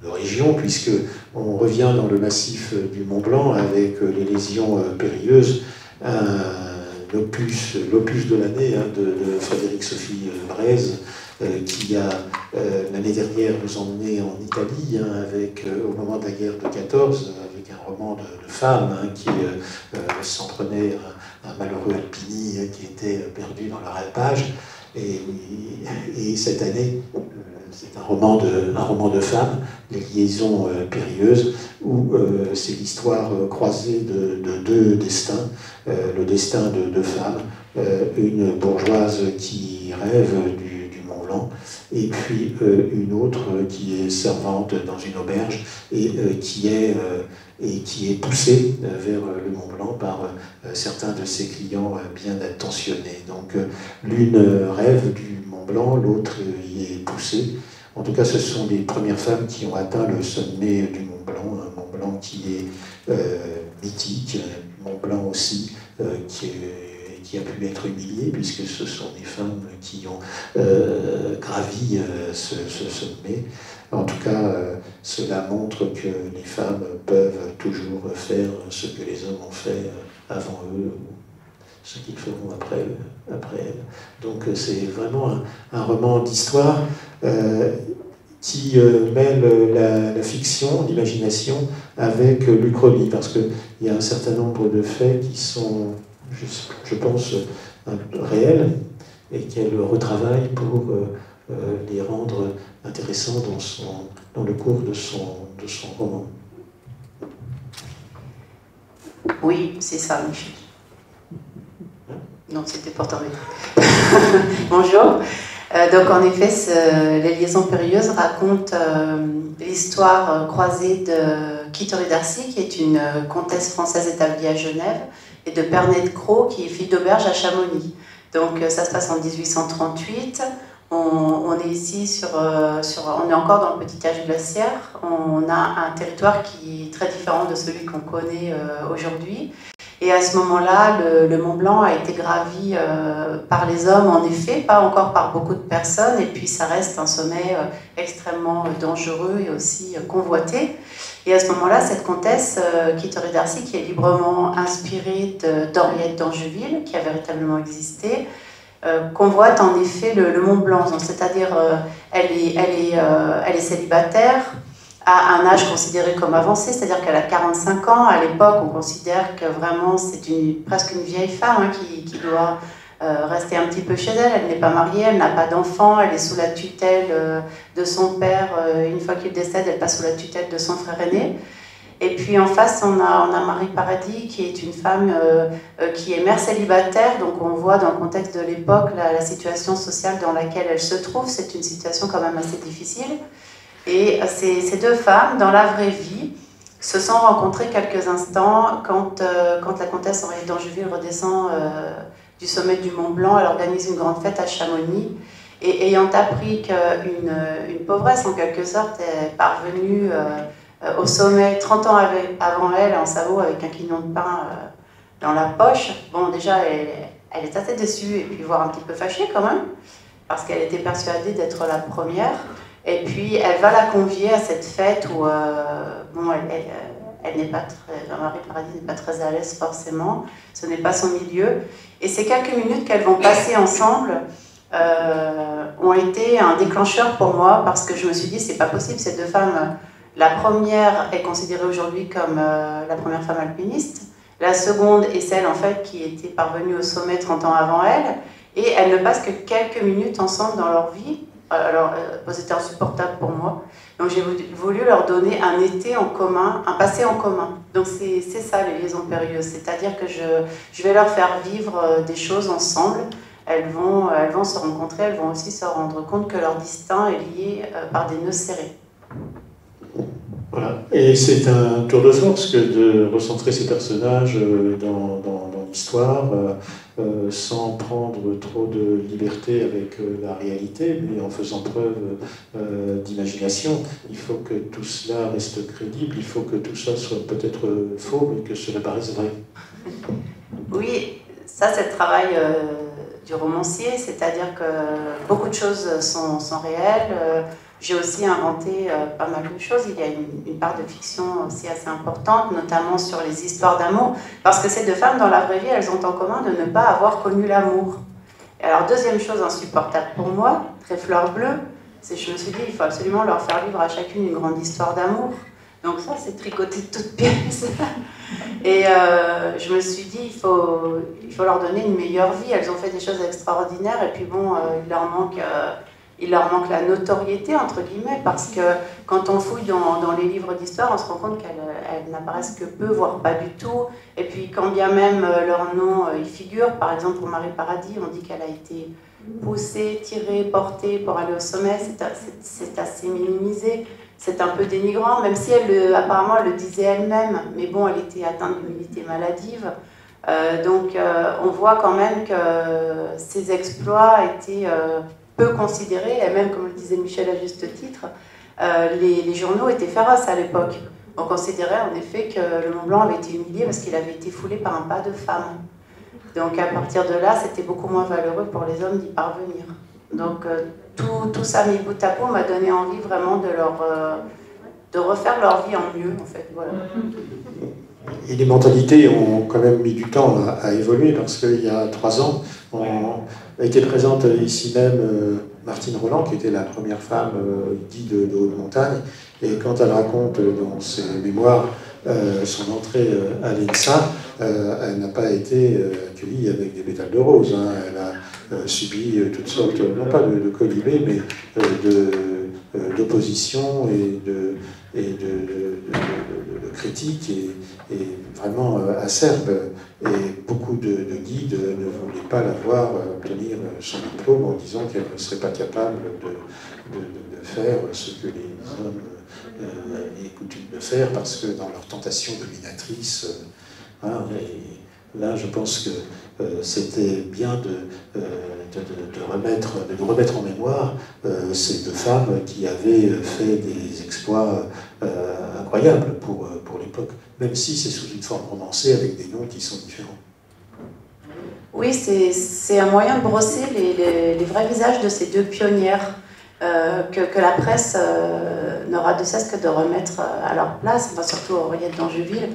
région, puisqu'on revient dans le massif du Mont-Blanc avec les lésions périlleuses, l'opus de l'année de Frédéric-Sophie Braise, qui a l'année dernière nous emmené en Italie au moment de la guerre de 14, avec un roman de femmes qui s'en prenait à un malheureux alpini qui était perdu dans leur alpage. Et cette année, c'est un roman de femmes, Les liaisons périlleuses, où c'est l'histoire croisée de deux destins, le destin de deux femmes, une bourgeoise qui rêve du Mont-Blanc, et puis une autre qui est servante dans une auberge et qui est poussée vers le Mont-Blanc par certains de ses clients bien attentionnés. Donc l'une rêve du Mont-Blanc, l'autre y est poussée. En tout cas, ce sont les premières femmes qui ont atteint le sommet du Mont-Blanc, un Mont-Blanc qui est mythique, un Mont-Blanc aussi qui a pu être humilié, puisque ce sont des femmes qui ont gravi ce sommet. En tout cas, cela montre que les femmes peuvent toujours faire ce que les hommes ont fait avant eux, ce qu'ils feront après elles. Donc c'est vraiment un roman d'histoire qui mêle la fiction, l'imagination avec l'Uchronie, parce qu'il y a un certain nombre de faits qui sont, je pense, réels, et qu'elle retravaille pour les rendre intéressants dans le cours de son roman. Oui, c'est ça, Michel. Non, c'était pour t'embêter. Bonjour. Donc en effet, Les Liaisons Périlleuses raconte l'histoire croisée de Quitterie d'Arcy, qui est une comtesse française établie à Genève, et de Pernette de Cros, qui est fille d'auberge à Chamonix. Donc ça se passe en 1838. On est ici on est encore dans le petit âge glaciaire. On a un territoire qui est très différent de celui qu'on connaît aujourd'hui. Et à ce moment-là, le Mont Blanc a été gravi par les hommes, en effet, pas encore par beaucoup de personnes. Et puis ça reste un sommet extrêmement dangereux et aussi convoité. Et à ce moment-là, cette comtesse, Quitterie d'Arcy, qui est librement inspirée d'Henriette d'Angeville, qui a véritablement existé, convoite en effet le Mont Blanc. C'est-à-dire, elle est célibataire, à un âge considéré comme avancé, c'est-à-dire qu'elle a 45 ans. À l'époque, on considère que vraiment c'est presque une vieille femme qui doit rester un petit peu chez elle. Elle n'est pas mariée, elle n'a pas d'enfant, elle est sous la tutelle de son père. Une fois qu'il décède, elle passe sous la tutelle de son frère aîné. Et puis en face, on a Marie Paradis, qui est une femme qui est mère célibataire. Donc on voit dans le contexte de l'époque la situation sociale dans laquelle elle se trouve. C'est une situation quand même assez difficile. Et ces deux femmes, dans la vraie vie, se sont rencontrées quelques instants quand la comtesse Henriette d'Angeville redescend du sommet du Mont Blanc. Elle organise une grande fête à Chamonix. Et ayant appris qu'une pauvresse, en quelque sorte, est parvenue au sommet 30 ans avant elle, en sabot, avec un quignon de pain dans la poche, bon, déjà, elle est assez déçue et puis voire un petit peu fâchée quand même, parce qu'elle était persuadée d'être la première. Et puis, elle va la convier à cette fête où, bon, elle n'est pas très, Marie Paradis n'est pas très à l'aise forcément, ce n'est pas son milieu. Et ces quelques minutes qu'elles vont passer ensemble ont été un déclencheur pour moi, parce que je me suis dit, c'est pas possible, ces deux femmes, la première est considérée aujourd'hui comme la première femme alpiniste, la seconde est celle en fait qui était parvenue au sommet 30 ans avant elle, et elles ne passent que quelques minutes ensemble dans leur vie. Alors, c'était insupportable pour moi. Donc, j'ai voulu leur donner un été en commun, un passé en commun. Donc, c'est ça, les liaisons périlleuses. C'est-à-dire que je vais leur faire vivre des choses ensemble. Elles vont se rencontrer, elles vont aussi se rendre compte que leur destin est lié par des nœuds serrés. Voilà. Et c'est un tour de force que de recentrer ces personnages dans l'histoire, sans prendre trop de liberté avec la réalité, mais en faisant preuve d'imagination. Il faut que tout cela reste crédible, il faut que tout ça soit peut-être faux, mais que cela paraisse vrai. Oui, ça c'est le travail du romancier, c'est-à-dire que beaucoup de choses sont réelles. J'ai aussi inventé pas mal de choses. Il y a une part de fiction aussi assez importante, notamment sur les histoires d'amour, parce que ces deux femmes, dans la vraie vie, elles ont en commun de ne pas avoir connu l'amour. Et alors, deuxième chose insupportable pour moi, très fleur bleue, c'est que je me suis dit, il faut absolument leur faire vivre à chacune une grande histoire d'amour. Donc ça, c'est tricoté de toutes pièces. Et je me suis dit, il faut leur donner une meilleure vie. Elles ont fait des choses extraordinaires, et puis bon, il leur manque la notoriété, entre guillemets, parce que quand on fouille dans les livres d'histoire, on se rend compte qu'elles n'apparaissent que peu, voire pas du tout. Et puis, quand bien même leur nom y figure, par exemple pour Marie Paradis, on dit qu'elle a été poussée, tirée, portée pour aller au sommet, c'est assez minimisé, c'est un peu dénigrant, même si apparemment elle le disait elle-même, mais bon, elle était atteinte d'immunité maladive. Donc, on voit quand même que ses exploits étaient peu considérés, et même, comme le disait Michel à juste titre, les journaux étaient féroces à l'époque. On considérait en effet que le Mont Blanc avait été humilié parce qu'il avait été foulé par un pas de femme. Donc à partir de là, c'était beaucoup moins valeureux pour les hommes d'y parvenir. Donc tout ça mis bout à bout m'a donné envie vraiment de refaire leur vie en mieux, en fait. Voilà. Et les mentalités ont quand même mis du temps à évoluer, parce qu'il y a 3 ans, a été présente ici même Martine Roland, qui était la première femme guide de haute montagne, et quand elle raconte dans ses mémoires son entrée à l'ENSA, elle n'a pas été accueillie avec des pétales de rose. Hein. Elle a subi toutes sortes, non pas de colibés, mais d'opposition et de critiques vraiment acerbe. Et beaucoup de guides ne voulaient pas la voir obtenir son diplôme en disant qu'elle ne serait pas capable de faire ce que les hommes aient coutume de faire, parce que dans leur tentation dominatrice, hein, et là je pense que c'était bien de nous remettre en mémoire ces deux femmes qui avaient fait des exploits incroyables pour l'époque, même si c'est sous une forme romancée avec des noms qui sont différents. Oui, c'est un moyen de brosser les vrais visages de ces deux pionnières que la presse n'aura de cesse que de remettre à leur place, enfin, surtout Henriette d'Angeville.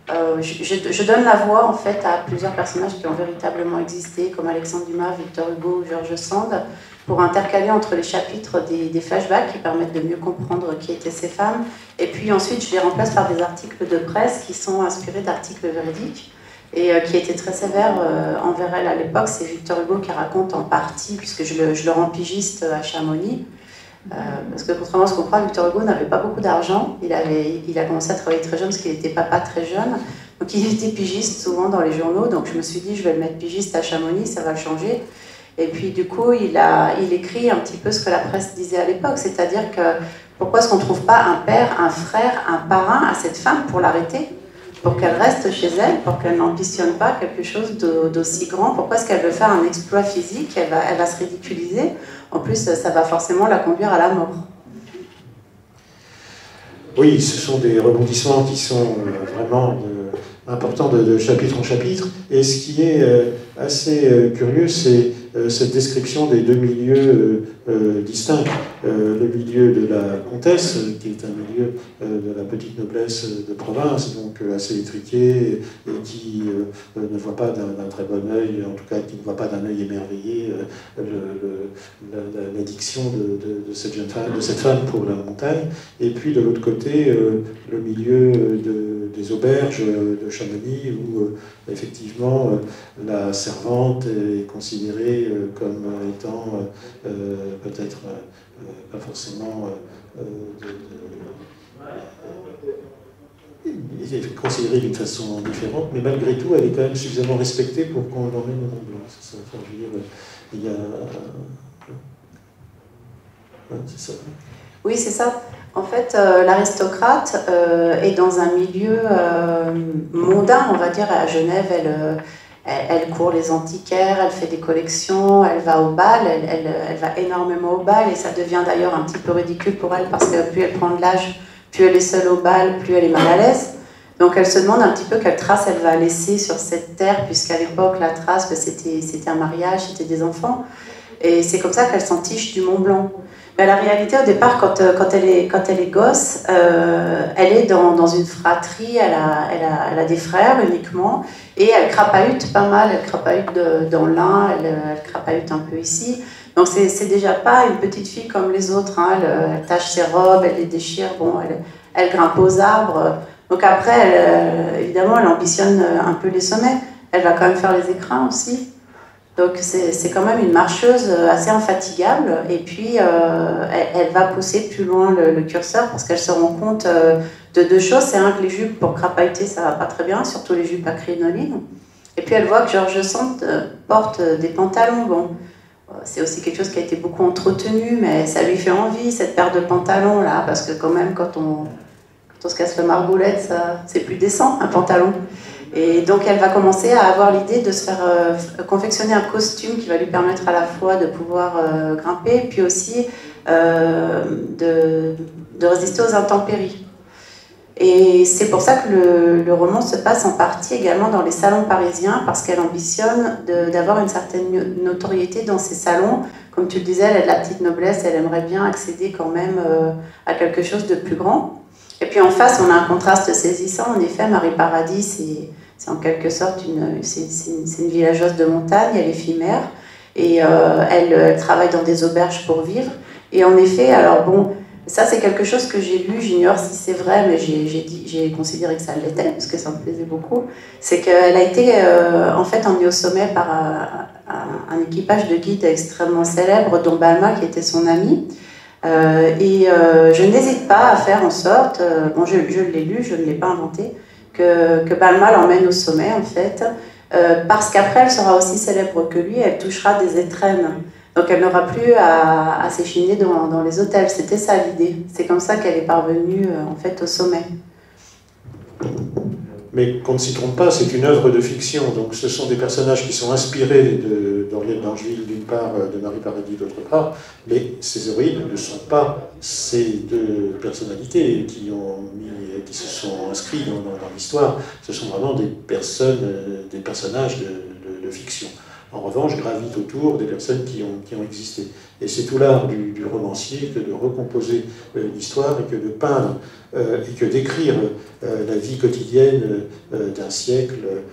Je donne la voix en fait à plusieurs personnages qui ont véritablement existé, comme Alexandre Dumas, Victor Hugo ou George Sand, pour intercaler entre les chapitres des flashbacks qui permettent de mieux comprendre qui étaient ces femmes. Et puis ensuite, je les remplace par des articles de presse qui sont inspirés d'articles véridiques et qui étaient très sévères envers elle à l'époque. C'est Victor Hugo qui raconte en partie, puisque je le rends pigiste à Chamonix. Parce que contrairement à ce qu'on croit, Victor Hugo n'avait pas beaucoup d'argent. Il a commencé à travailler très jeune parce qu'il était papa très jeune. Donc il était pigiste souvent dans les journaux. Donc je me suis dit, je vais le mettre pigiste à Chamonix, ça va le changer. Et puis du coup, il écrit un petit peu ce que la presse disait à l'époque. C'est-à-dire que pourquoi est-ce qu'on ne trouve pas un père, un frère, un parrain à cette femme pour l'arrêter, pour qu'elle reste chez elle, pour qu'elle n'ambitionne pas quelque chose d'aussi grand? Pourquoi est-ce qu'elle veut faire un exploit physique? Elle va se ridiculiser. En plus, ça va forcément la conduire à la mort. Oui, ce sont des rebondissements qui sont vraiment importants de chapitre en chapitre. Et ce qui est assez curieux, c'est cette description des deux milieux distincts. Le milieu de la comtesse, qui est un milieu de la petite noblesse de province, donc assez étriqué, et qui ne voit pas d'un très bon œil, en tout cas qui ne voit pas d'un œil émerveillé l'addiction de cette jeune femme, de cette femme pour la montagne. Et puis de l'autre côté, le milieu des auberges de Chamonix, où effectivement la servante est considérée comme étant peut-être pas forcément considérée d'une façon différente, mais malgré tout, elle est quand même suffisamment respectée pour qu'on l'emmène au Mont Blanc. C'est ça. Enfin, je veux dire, il y a... c'est ça. Oui, c'est ça. En fait, l'aristocrate est dans un milieu mondain, on va dire. À Genève, elle court les antiquaires, elle fait des collections, elle va au bal, elle va énormément au bal, et ça devient d'ailleurs un petit peu ridicule pour elle, parce que plus elle prend de l'âge, plus elle est seule au bal, plus elle est mal à l'aise. Donc elle se demande un petit peu quelle trace elle va laisser sur cette terre, puisqu'à l'époque, la trace, c'était un mariage, c'était des enfants. Et c'est comme ça qu'elle s'entiche du Mont Blanc. Mais la réalité, au départ, quand elle est gosse, elle est dans une fratrie, elle a des frères uniquement, et elle crapahute pas mal, elle crapahute dans l'Ain, elle crapahute un peu ici. Donc c'est déjà pas une petite fille comme les autres, hein. Elle tâche ses robes, elle les déchire, bon, elle grimpe aux arbres. Donc après, évidemment, elle ambitionne un peu les sommets. Elle va quand même faire les écrins aussi. Donc c'est quand même une marcheuse assez infatigable, et puis elle va pousser plus loin le curseur, parce qu'elle se rend compte de deux choses. C'est un, que les jupes pour crapahuter ça va pas très bien, surtout les jupes à crinoline, et puis elle voit que George Sand porte des pantalons. Bon, c'est aussi quelque chose qui a été beaucoup entretenu, mais ça lui fait envie, cette paire de pantalons là, parce que quand même quand on se casse le margoulette, c'est plus décent un pantalon. Et donc elle va commencer à avoir l'idée de se faire confectionner un costume qui va lui permettre à la fois de pouvoir grimper, puis aussi de résister aux intempéries. Et c'est pour ça que le roman se passe en partie également dans les salons parisiens, parce qu'elle ambitionne d'avoir une certaine notoriété dans ces salons. Comme tu le disais, elle est de la petite noblesse, elle aimerait bien accéder quand même à quelque chose de plus grand. Et puis en face, on a un contraste saisissant. En effet, Marie Paradis, c'est en quelque sorte une villageoise de montagne, elle est fille-mère, et elle travaille dans des auberges pour vivre. Et en effet, alors bon, ça c'est quelque chose que j'ai lu, j'ignore si c'est vrai, mais j'ai considéré que ça l'était, parce que ça me plaisait beaucoup. C'est qu'elle a été en fait emmenée au sommet par un équipage de guides extrêmement célèbre, dont Balma, qui était son ami. Je n'hésite pas à faire en sorte, bon je l'ai lu, je ne l'ai pas inventé, que Balma l'emmène au sommet, en fait, parce qu'après, elle sera aussi célèbre que lui, elle touchera des étrennes. Donc elle n'aura plus à s'échiner dans les hôtels. C'était ça l'idée. C'est comme ça qu'elle est parvenue, en fait, au sommet. Mais qu'on ne s'y trompe pas, c'est une œuvre de fiction. Donc ce sont des personnages qui sont inspirés d'Henriette d'Angeville d'une part, de Marie Paradis d'autre part, mais ces héroïnes ne sont pas ces deux personnalités qui se sont inscrits dans l'histoire. Ce sont vraiment des personnages de fiction. En revanche, gravitent autour des personnes qui ont existé. Et c'est tout l'art du romancier que de recomposer l'histoire et que de peindre et que d'écrire la vie quotidienne d'un siècle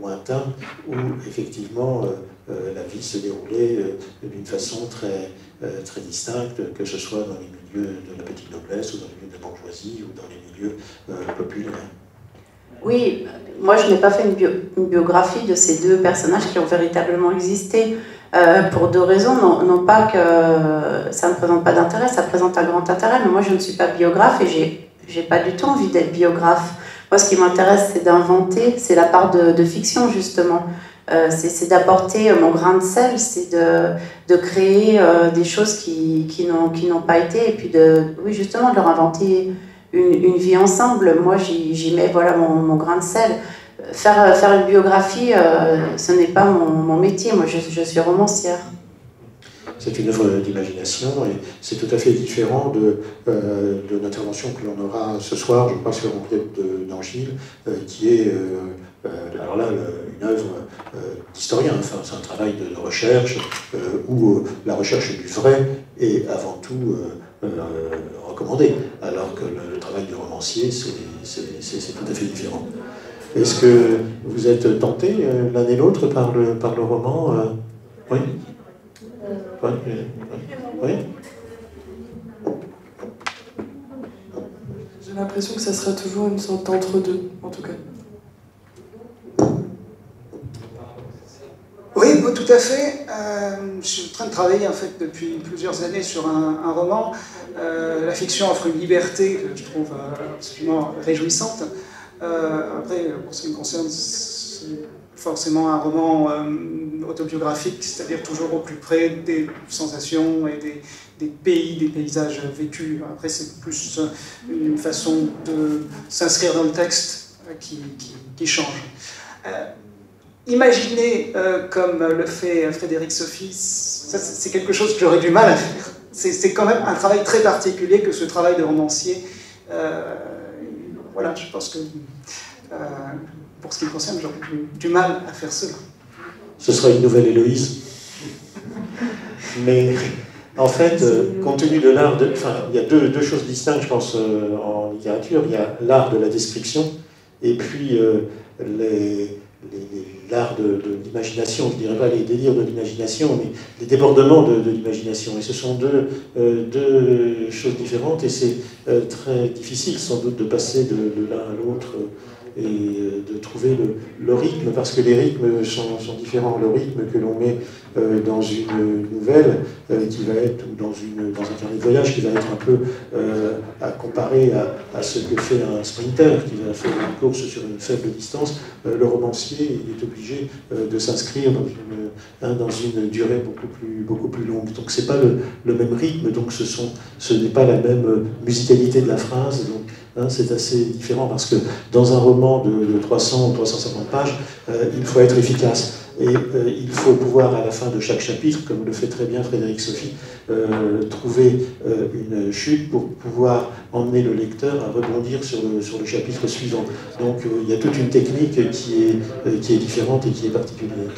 lointain où effectivement la vie se déroulait d'une façon très distincte, que ce soit dans les milieux de la petite noblesse ou dans les milieux de la bourgeoisie ou dans les milieux populaires. Oui, moi je n'ai pas fait une biographie de ces deux personnages qui ont véritablement existé pour deux raisons. Non pas que ça ne présente pas d'intérêt, ça présente un grand intérêt, mais moi je ne suis pas biographe et j'ai pas du tout envie d'être biographe. Moi ce qui m'intéresse c'est d'inventer, c'est la part de fiction justement. C'est d'apporter mon grain de sel, c'est de créer des choses qui n'ont pas été et puis oui, justement de leur inventer une vie ensemble. Moi, j'y mets voilà, mon grain de sel. Faire une biographie, ce n'est pas mon métier. Moi, je suis romancière. C'est une œuvre d'imagination et c'est tout à fait différent de l'intervention que l'on aura ce soir, je crois, sur Henriette d'Angeville, qui est, alors là, une œuvre d'historien. Enfin, c'est un travail de recherche où la recherche du vrai est avant tout recommandé, alors que le travail du romancier, c'est tout à fait différent. Est-ce que vous êtes tentés l'un et l'autre par le roman Oui. Oui. J'ai l'impression que ça sera toujours une sorte d'entre-deux, en tout cas. Oui, tout à fait. Je suis en train de travailler en fait depuis plusieurs années sur un roman, La fiction offre une liberté que je trouve absolument réjouissante. Après, pour ce qui me concerne, c'est forcément un roman autobiographique, c'est-à-dire toujours au plus près des sensations et des pays, des paysages vécus. Après, c'est plus une façon de s'inscrire dans le texte qui change. Imaginer comme le fait Frédéric Sophie, c'est quelque chose que j'aurais du mal à faire. C'est quand même un travail très particulier que ce travail de romancier. Voilà, je pense que pour ce qui me concerne, j'aurais du mal à faire cela. Ce sera une nouvelle Héloïse. Mais en fait, compte tenu de l'art, il y a deux choses distinctes, je pense, en littérature. Il y a l'art de la description et puis l'art de l'imagination, je ne dirais pas les délires de l'imagination, mais les débordements de l'imagination. Et ce sont deux choses différentes et c'est très difficile sans doute de passer de l'un à l'autre et de trouver le rythme, parce que les rythmes sont différents. Le rythme que l'on met dans une nouvelle qui va être, ou dans un carnet de voyage qui va être un peu à comparer à ce que fait un sprinter qui va faire une course sur une faible distance, le romancier est obligé de s'inscrire dans une durée beaucoup plus longue. Donc c'est pas le même rythme, donc ce n'est pas la même musicalité de la phrase. Donc, c'est assez différent parce que dans un roman de 300 ou 350 pages, il faut être efficace. Et il faut pouvoir, à la fin de chaque chapitre, comme le fait très bien Frédéric Sophie, trouver une chute pour pouvoir emmener le lecteur à rebondir sur le chapitre suivant. Donc il y a toute une technique qui est différente et qui est particulière.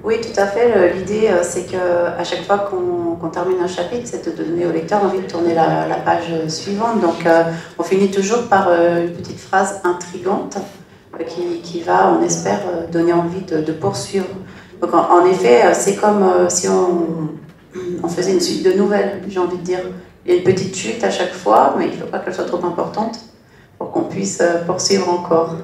Oui, tout à fait. L'idée, c'est qu'à chaque fois qu'on termine un chapitre, c'est de donner au lecteur envie de tourner la page suivante. Donc, on finit toujours par une petite phrase intrigante qui va, on espère, donner envie de poursuivre. Donc, en effet, c'est comme si on faisait une suite de nouvelles, j'ai envie de dire. Il y a une petite chute à chaque fois, mais il ne faut pas qu'elle soit trop importante pour qu'on puisse poursuivre encore.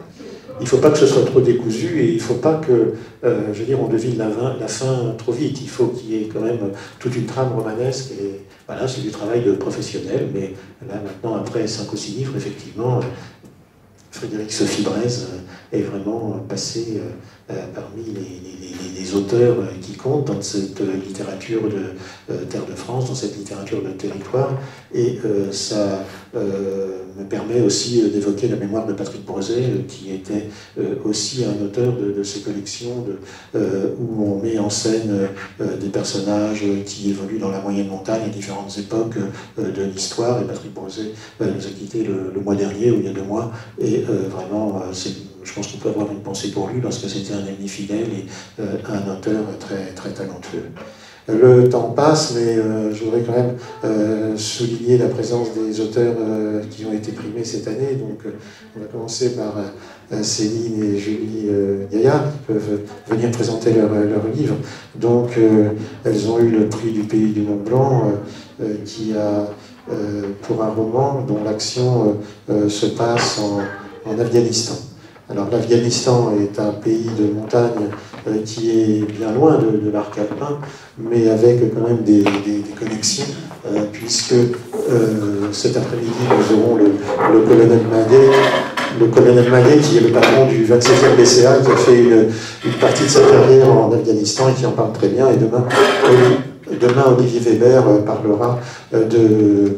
Il ne faut pas que ce soit trop décousu et il ne faut pas que, on devine la fin trop vite. Il faut qu'il y ait quand même toute une trame romanesque et voilà, c'est du travail de professionnel, mais là maintenant, après 5 ou 6 livres, effectivement, Frédéric Sophie Braise est vraiment passé parmi les auteurs qui comptent dans cette littérature de Terre de France, dans cette littérature de territoire, et ça me permet aussi d'évoquer la mémoire de Patrick Brosset, qui était aussi un auteur de ces collections où on met en scène des personnages qui évoluent dans la moyenne montagne à différentes époques de l'histoire, et Patrick Brosset nous a quittés le mois dernier, ou il y a 2 mois, et vraiment, je pense qu'on peut avoir une pensée pour lui, parce que c'était un ami fidèle et un auteur très, très talentueux. Le temps passe, mais je voudrais quand même souligner la présence des auteurs qui ont été primés cette année. Donc, on va commencer par Céline et Julie Gaillard, qui peuvent venir présenter leur livre. Donc, elles ont eu le prix du Pays du Mont Blanc, qui a, pour un roman dont l'action se passe en Afghanistan. Alors l'Afghanistan est un pays de montagne qui est bien loin de l'arc alpin, mais avec quand même des connexions, puisque cet après-midi nous aurons le colonel Maillet, qui est le patron du 27e BCA, qui a fait une partie de sa carrière en Afghanistan et qui en parle très bien, et demain, Olivier Weber parlera de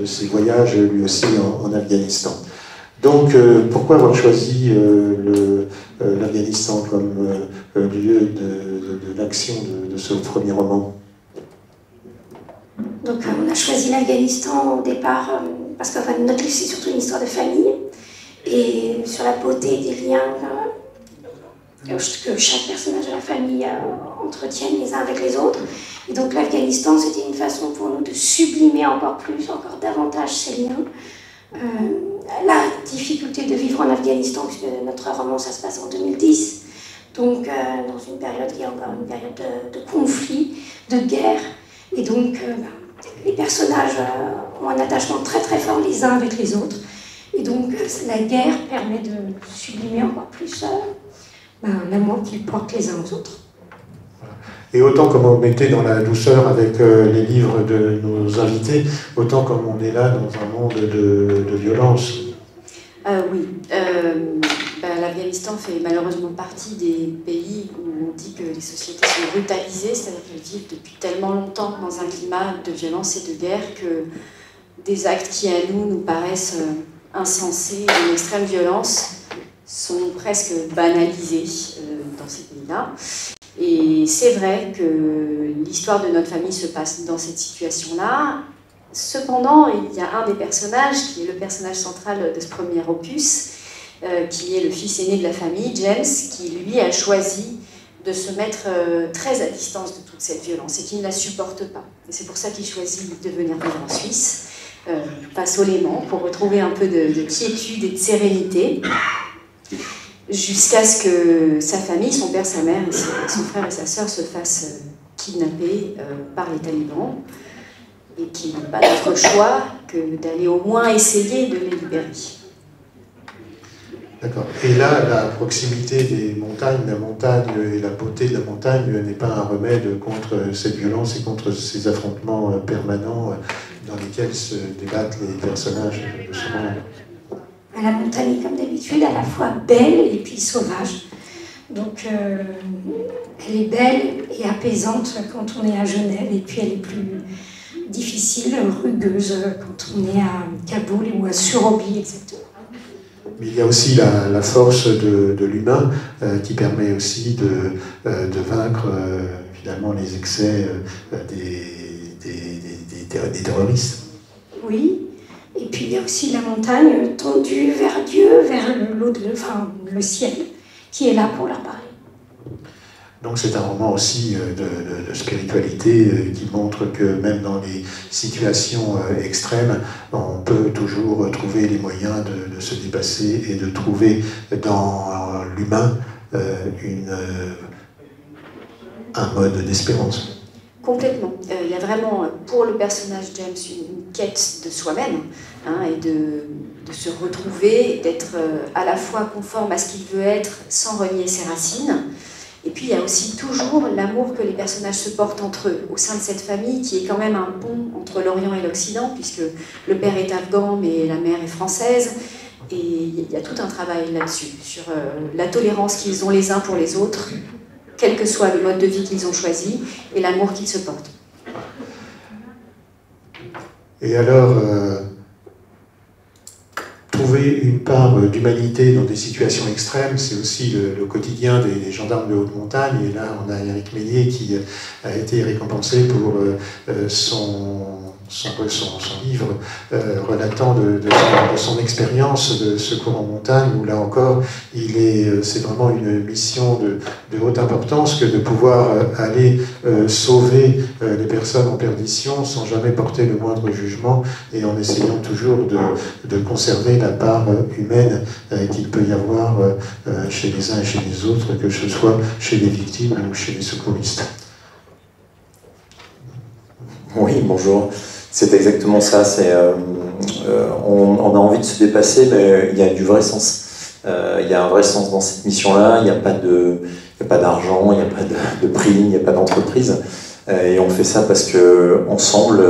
ses voyages lui aussi en Afghanistan. Donc, pourquoi avoir choisi l'Afghanistan comme lieu de l'action de ce premier roman? Donc, on a choisi l'Afghanistan au départ parce que notre livre, c'est surtout une histoire de famille et sur la beauté des liens que chaque personnage de la famille entretiennent les uns avec les autres. Et donc, l'Afghanistan, c'était une façon pour nous de sublimer encore davantage ces liens. La difficulté de vivre en Afghanistan, puisque notre roman, ça se passe en 2010, donc dans une période qui est encore une période de conflit, de guerre, et donc les personnages ont un attachement très très fort les uns avec les autres, et donc la guerre permet de sublimer encore plus l'amour qu'ils portent les uns aux autres. Et autant comme on était dans la douceur avec les livres de nos invités, autant comme on est là dans un monde de violence. Oui, l'Afghanistan fait malheureusement partie des pays où on dit que les sociétés sont brutalisées, c'est-à-dire qu'elles vivent depuis tellement longtemps dans un climat de violence et de guerre que des actes qui à nous paraissent insensés, d'une extrême violence, sont presque banalisés dans ces pays-là. Et c'est vrai que l'histoire de notre famille se passe dans cette situation-là. Cependant, il y a un des personnages, qui est le personnage central de ce premier opus, qui est le fils aîné de la famille, James, qui lui a choisi de se mettre très à distance de toute cette violence et qui ne la supporte pas. Et c'est pour ça qu'il choisit de venir vivre en Suisse, face au Léman, pour retrouver un peu de quiétude et de sérénité. Jusqu'à ce que sa famille, son père, sa mère, son frère et sa sœur se fassent kidnapper par les talibans et qu'ils n'ont pas d'autre choix que d'aller au moins essayer de les libérer. D'accord. Et là, la proximité des montagnes, la montagne et la beauté de la montagne n'est pas un remède contre cette violence et contre ces affrontements permanents dans lesquels se débattent les personnages de ce monde. La montagne est comme d'habitude à la fois belle et puis sauvage. Donc elle est belle et apaisante quand on est à Genève, et puis elle est plus difficile, rugueuse quand on est à Kaboul ou à Surobi, exactement. Mais il y a aussi la force de l'humain qui permet aussi de vaincre finalement les excès des terroristes. Oui. Et puis il y a aussi la montagne tendue vers Dieu, vers le ciel, qui est là pour leur parler. Donc c'est un roman aussi de spiritualité qui montre que même dans les situations extrêmes, on peut toujours trouver les moyens de se dépasser et de trouver dans l'humain un mode d'espérance. Complètement. Il y a vraiment, pour le personnage James, une quête de soi-même, et de se retrouver, d'être à la fois conforme à ce qu'il veut être sans renier ses racines, Et puis il y a aussi toujours l'amour que les personnages se portent entre eux, au sein de cette famille qui est quand même un pont entre l'Orient et l'Occident, puisque le père est afghan mais la mère est française. Et il y a tout un travail là-dessus, sur la tolérance qu'ils ont les uns pour les autres, quel que soit le mode de vie qu'ils ont choisi, et l'amour qu'ils se portent. Et alors, trouver une part d'humanité dans des situations extrêmes, c'est aussi le quotidien des gendarmes de haute montagne. Et là, on a Éric Meunier qui a été récompensé pour son livre relatant de son expérience de secours en montagne, où là encore, c'est vraiment une mission de haute importance que de pouvoir aller sauver les personnes en perdition sans jamais porter le moindre jugement et en essayant toujours de conserver la part humaine qu'il peut y avoir chez les uns et chez les autres, que ce soit chez les victimes ou chez les secouristes. Oui, bonjour. C'est exactement ça. On a envie de se dépasser, mais il y a du vrai sens. Il y a un vrai sens dans cette mission-là. Il n'y a pas d'argent, il n'y a pas de prix, il n'y a pas d'entreprise. Et on fait ça parce que ensemble,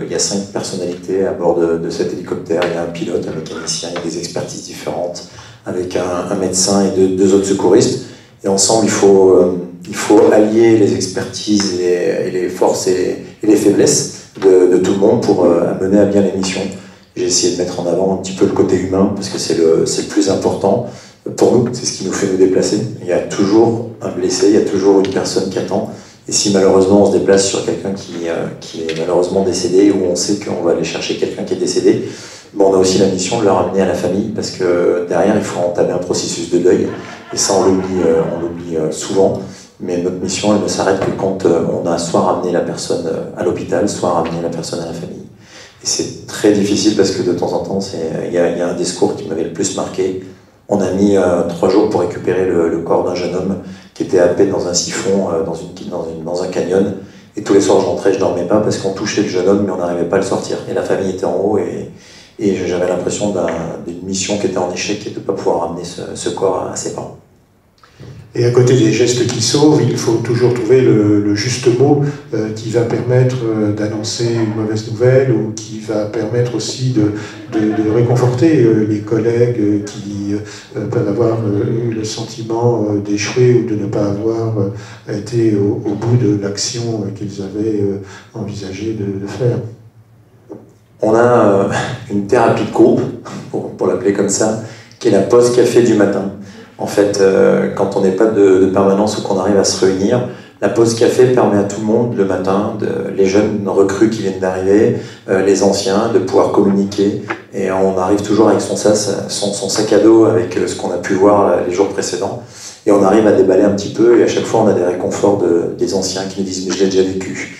il y a 5 personnalités à bord de cet hélicoptère. Il y a un pilote, un mécanicien, il y a des expertises différentes, avec un médecin et 2 autres secouristes. Et ensemble, il faut allier les expertises et les forces et les faiblesses de tout le monde pour mener à bien les missions. J'ai essayé de mettre en avant un petit peu le côté humain, parce que c'est le plus important pour nous, c'est ce qui nous fait nous déplacer. Il y a toujours un blessé, il y a toujours une personne qui attend. Et si malheureusement on se déplace sur quelqu'un qui est malheureusement décédé, ou on sait qu'on va aller chercher quelqu'un qui est décédé, on a aussi la mission de le ramener à la famille, parce que derrière il faut entamer un processus de deuil. Et ça on l'oublie souvent. Mais notre mission, elle ne s'arrête que quand on a soit ramené la personne à l'hôpital, soit ramené la personne à la famille. Et c'est très difficile parce que de temps en temps, il y a un discours qui m'avait le plus marqué. On a mis 3 jours pour récupérer le corps d'un jeune homme qui était happé dans un siphon, dans un canyon. Et tous les soirs, je rentrais, je dormais pas parce qu'on touchait le jeune homme, mais on n'arrivait pas à le sortir. Et la famille était en haut et j'avais l'impression d'une mission qui était en échec et de ne pas pouvoir ramener ce corps à ses parents. Et à côté des gestes qui sauvent, il faut toujours trouver le juste mot qui va permettre d'annoncer une mauvaise nouvelle, ou qui va permettre aussi de réconforter les collègues qui peuvent avoir eu le sentiment d'échouer ou de ne pas avoir été au bout de l'action qu'ils avaient envisagé de faire. On a une thérapie de groupe, pour l'appeler comme ça, qui est la pause café du matin. En fait, quand on n'est pas de permanence ou qu'on arrive à se réunir, la pause café permet à tout le monde le matin, les jeunes recrues qui viennent d'arriver, les anciens, de pouvoir communiquer. Et on arrive toujours avec son sac à dos, avec ce qu'on a pu voir les jours précédents. Et on arrive à déballer un petit peu, et à chaque fois on a des réconforts des anciens qui nous disent « mais je l'ai déjà vécu ».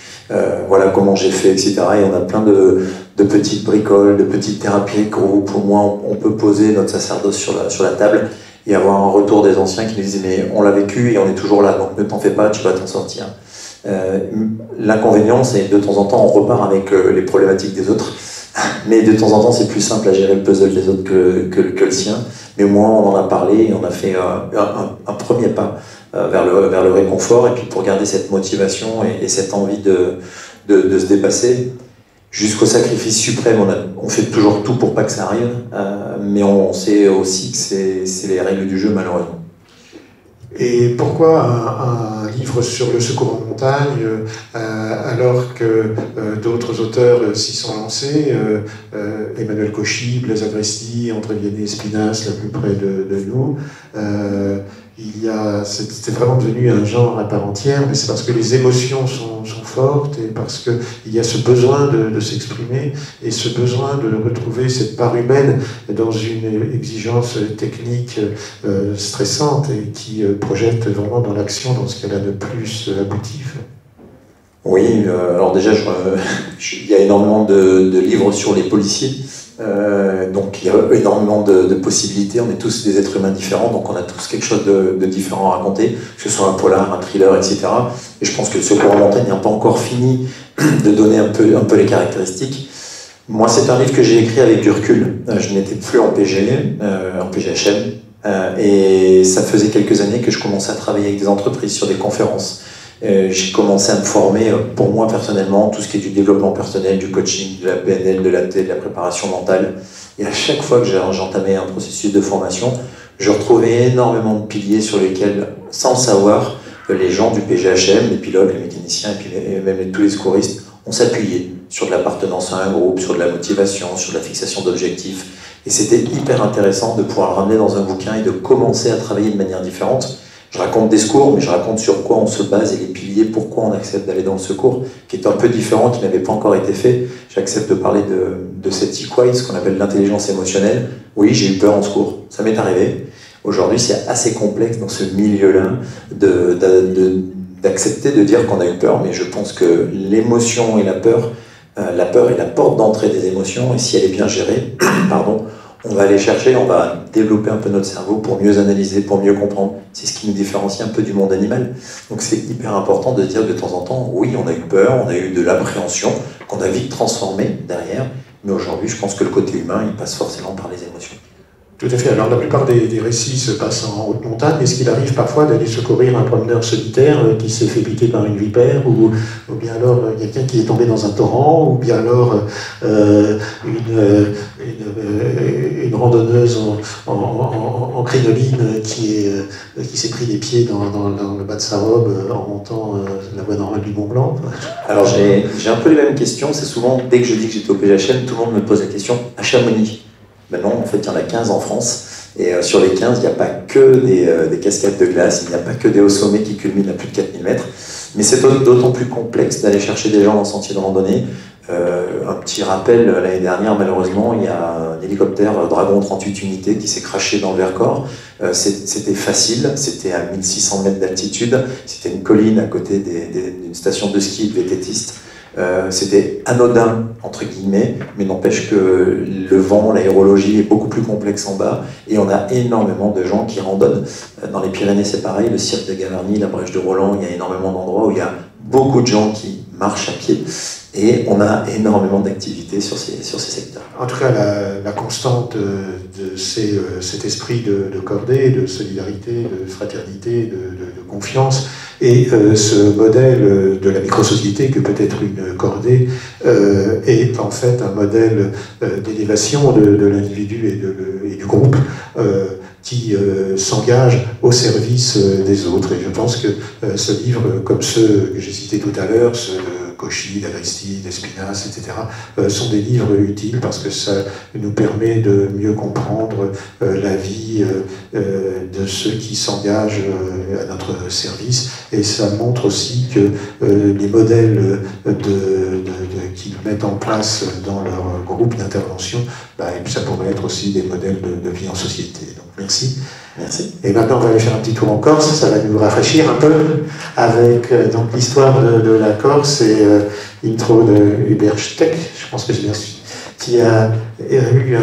Voilà comment j'ai fait, etc. Et on a plein de petites bricoles, de petites thérapies de groupe. Au moins, on peut poser notre sacerdoce sur la table et avoir un retour des anciens qui nous disent « mais on l'a vécu et on est toujours là, donc ne t'en fais pas, tu vas t'en sortir ». L'inconvénient, c'est de temps en temps, on repart avec les problématiques des autres, mais de temps en temps, c'est plus simple à gérer le puzzle des autres que le sien. Mais au moins, on en a parlé et on a fait un premier pas vers le réconfort, et puis pour garder cette motivation et cette envie de se dépasser, jusqu'au sacrifice suprême. On fait toujours tout pour pas que ça arrive, mais on sait aussi que c'est les règles du jeu, malheureusement. Et pourquoi un livre sur le secours en montagne, alors que d'autres auteurs s'y sont lancés, Emmanuel Cauchy, Blaise Agresti, André Viennet-Espinasse, là plus près de nous, c'est vraiment devenu un genre à part entière, mais c'est parce que les émotions sont fortes, et parce qu'il y a ce besoin de s'exprimer, et ce besoin de retrouver cette part humaine dans une exigence technique stressante, et qui projette vraiment dans l'action, dans ce qu'elle a de plus aboutif. Oui, alors déjà, il y a énormément de livres sur les policiers. Donc il y a énormément de possibilités, on est tous des êtres humains différents, donc on a tous quelque chose de différent à raconter, que ce soit un polar, un thriller, etc. Et je pense que le secours en montagne n'a pas encore fini de donner un peu les caractéristiques. Moi, c'est un livre que j'ai écrit avec du recul. Je n'étais plus en PG, en PGHM, Et ça faisait quelques années que je commençais à travailler avec des entreprises sur des conférences. J'ai commencé à me former, pour moi personnellement, tout ce qui est du développement personnel, du coaching, de la PNL, de l'AT, de la préparation mentale. Et à chaque fois que j'entamais un processus de formation, je retrouvais énormément de piliers sur lesquels, sans le savoir, les gens du PGHM, les pilotes, les mécaniciens et puis même tous les secouristes, on s'appuyait sur de l'appartenance à un groupe, sur de la motivation, sur de la fixation d'objectifs. Et c'était hyper intéressant de pouvoir le ramener dans un bouquin et de commencer à travailler de manière différente. Je raconte des secours, mais je raconte sur quoi on se base et les piliers, pourquoi on accepte d'aller dans le secours, qui est un peu différent, qui n'avait pas encore été fait. J'accepte de parler de cette EQI, ce qu'on appelle l'intelligence émotionnelle. Oui, j'ai eu peur en secours, ça m'est arrivé. Aujourd'hui, c'est assez complexe dans ce milieu-là d'accepter de dire qu'on a eu peur, mais je pense que l'émotion et la peur est la porte d'entrée des émotions, et si elle est bien gérée, pardon, on va aller chercher, on va développer un peu notre cerveau pour mieux analyser, pour mieux comprendre. C'est ce qui nous différencie un peu du monde animal. Donc c'est hyper important de se dire de temps en temps, oui, on a eu peur, on a eu de l'appréhension, qu'on a vite transformé derrière, mais aujourd'hui, je pense que le côté humain, il passe forcément par les émotions. Tout à fait. Alors la plupart des récits se passent en haute montagne. Est-ce qu'il arrive parfois d'aller secourir un promeneur solitaire qui s'est fait piquer par une vipère, ou bien alors quelqu'un qui est tombé dans un torrent, ou bien alors une randonneuse en crinoline qui s'est pris les pieds dans le bas de sa robe en montant la voie normale du Mont Blanc? Alors j'ai un peu les mêmes questions. C'est souvent, dès que je dis que j'étais au PGHM, tout le monde me pose la question, à Chamonix? Ben non, en fait, il y en a 15 en France, et sur les 15, il n'y a pas que des cascades de glace, il n'y a pas que des hauts sommets qui culminent à plus de 4000 mètres, mais c'est d'autant plus complexe d'aller chercher des gens dans le sentier de randonnée. Un petit rappel, l'année dernière, malheureusement, il y a un hélicoptère Dragon 38 unités qui s'est crashé dans le Vercors. C'était facile, c'était à 1600 mètres d'altitude, c'était une colline à côté d'une station de ski de vététistes. C'était anodin, entre guillemets, mais n'empêche que le vent, l'aérologie est beaucoup plus complexe en bas, et on a énormément de gens qui randonnent. Dans les Pyrénées, c'est pareil, le cirque de Gavarnie, la Brèche de Roland, il y a énormément d'endroits où il y a beaucoup de gens qui marchent à pied, et on a énormément d'activités sur ces secteurs. En tout cas, la constante de cet esprit de cordée, de solidarité, de fraternité, de confiance, et ce modèle de la micro-société que peut être une cordée est en fait un modèle d'élévation de l'individu et du groupe qui s'engage au service des autres. Et je pense que ce livre, comme ceux que j'ai cités tout à l'heure, ceux de Cauchy, d'Agresti, d'Espinasse, etc., sont des livres utiles parce que ça nous permet de mieux comprendre la vie de ceux qui s'engagent à notre service, et ça montre aussi que les modèles qu'ils mettent en place dans leur groupe d'intervention, ça pourrait être aussi des modèles de vie en société. Donc merci. Merci. Et maintenant, on va aller faire un petit tour en Corse, ça va nous rafraîchir un peu, avec donc l'histoire de la Corse et l'intro de Hubert Steck, je pense que j'ai bien su, qui a eu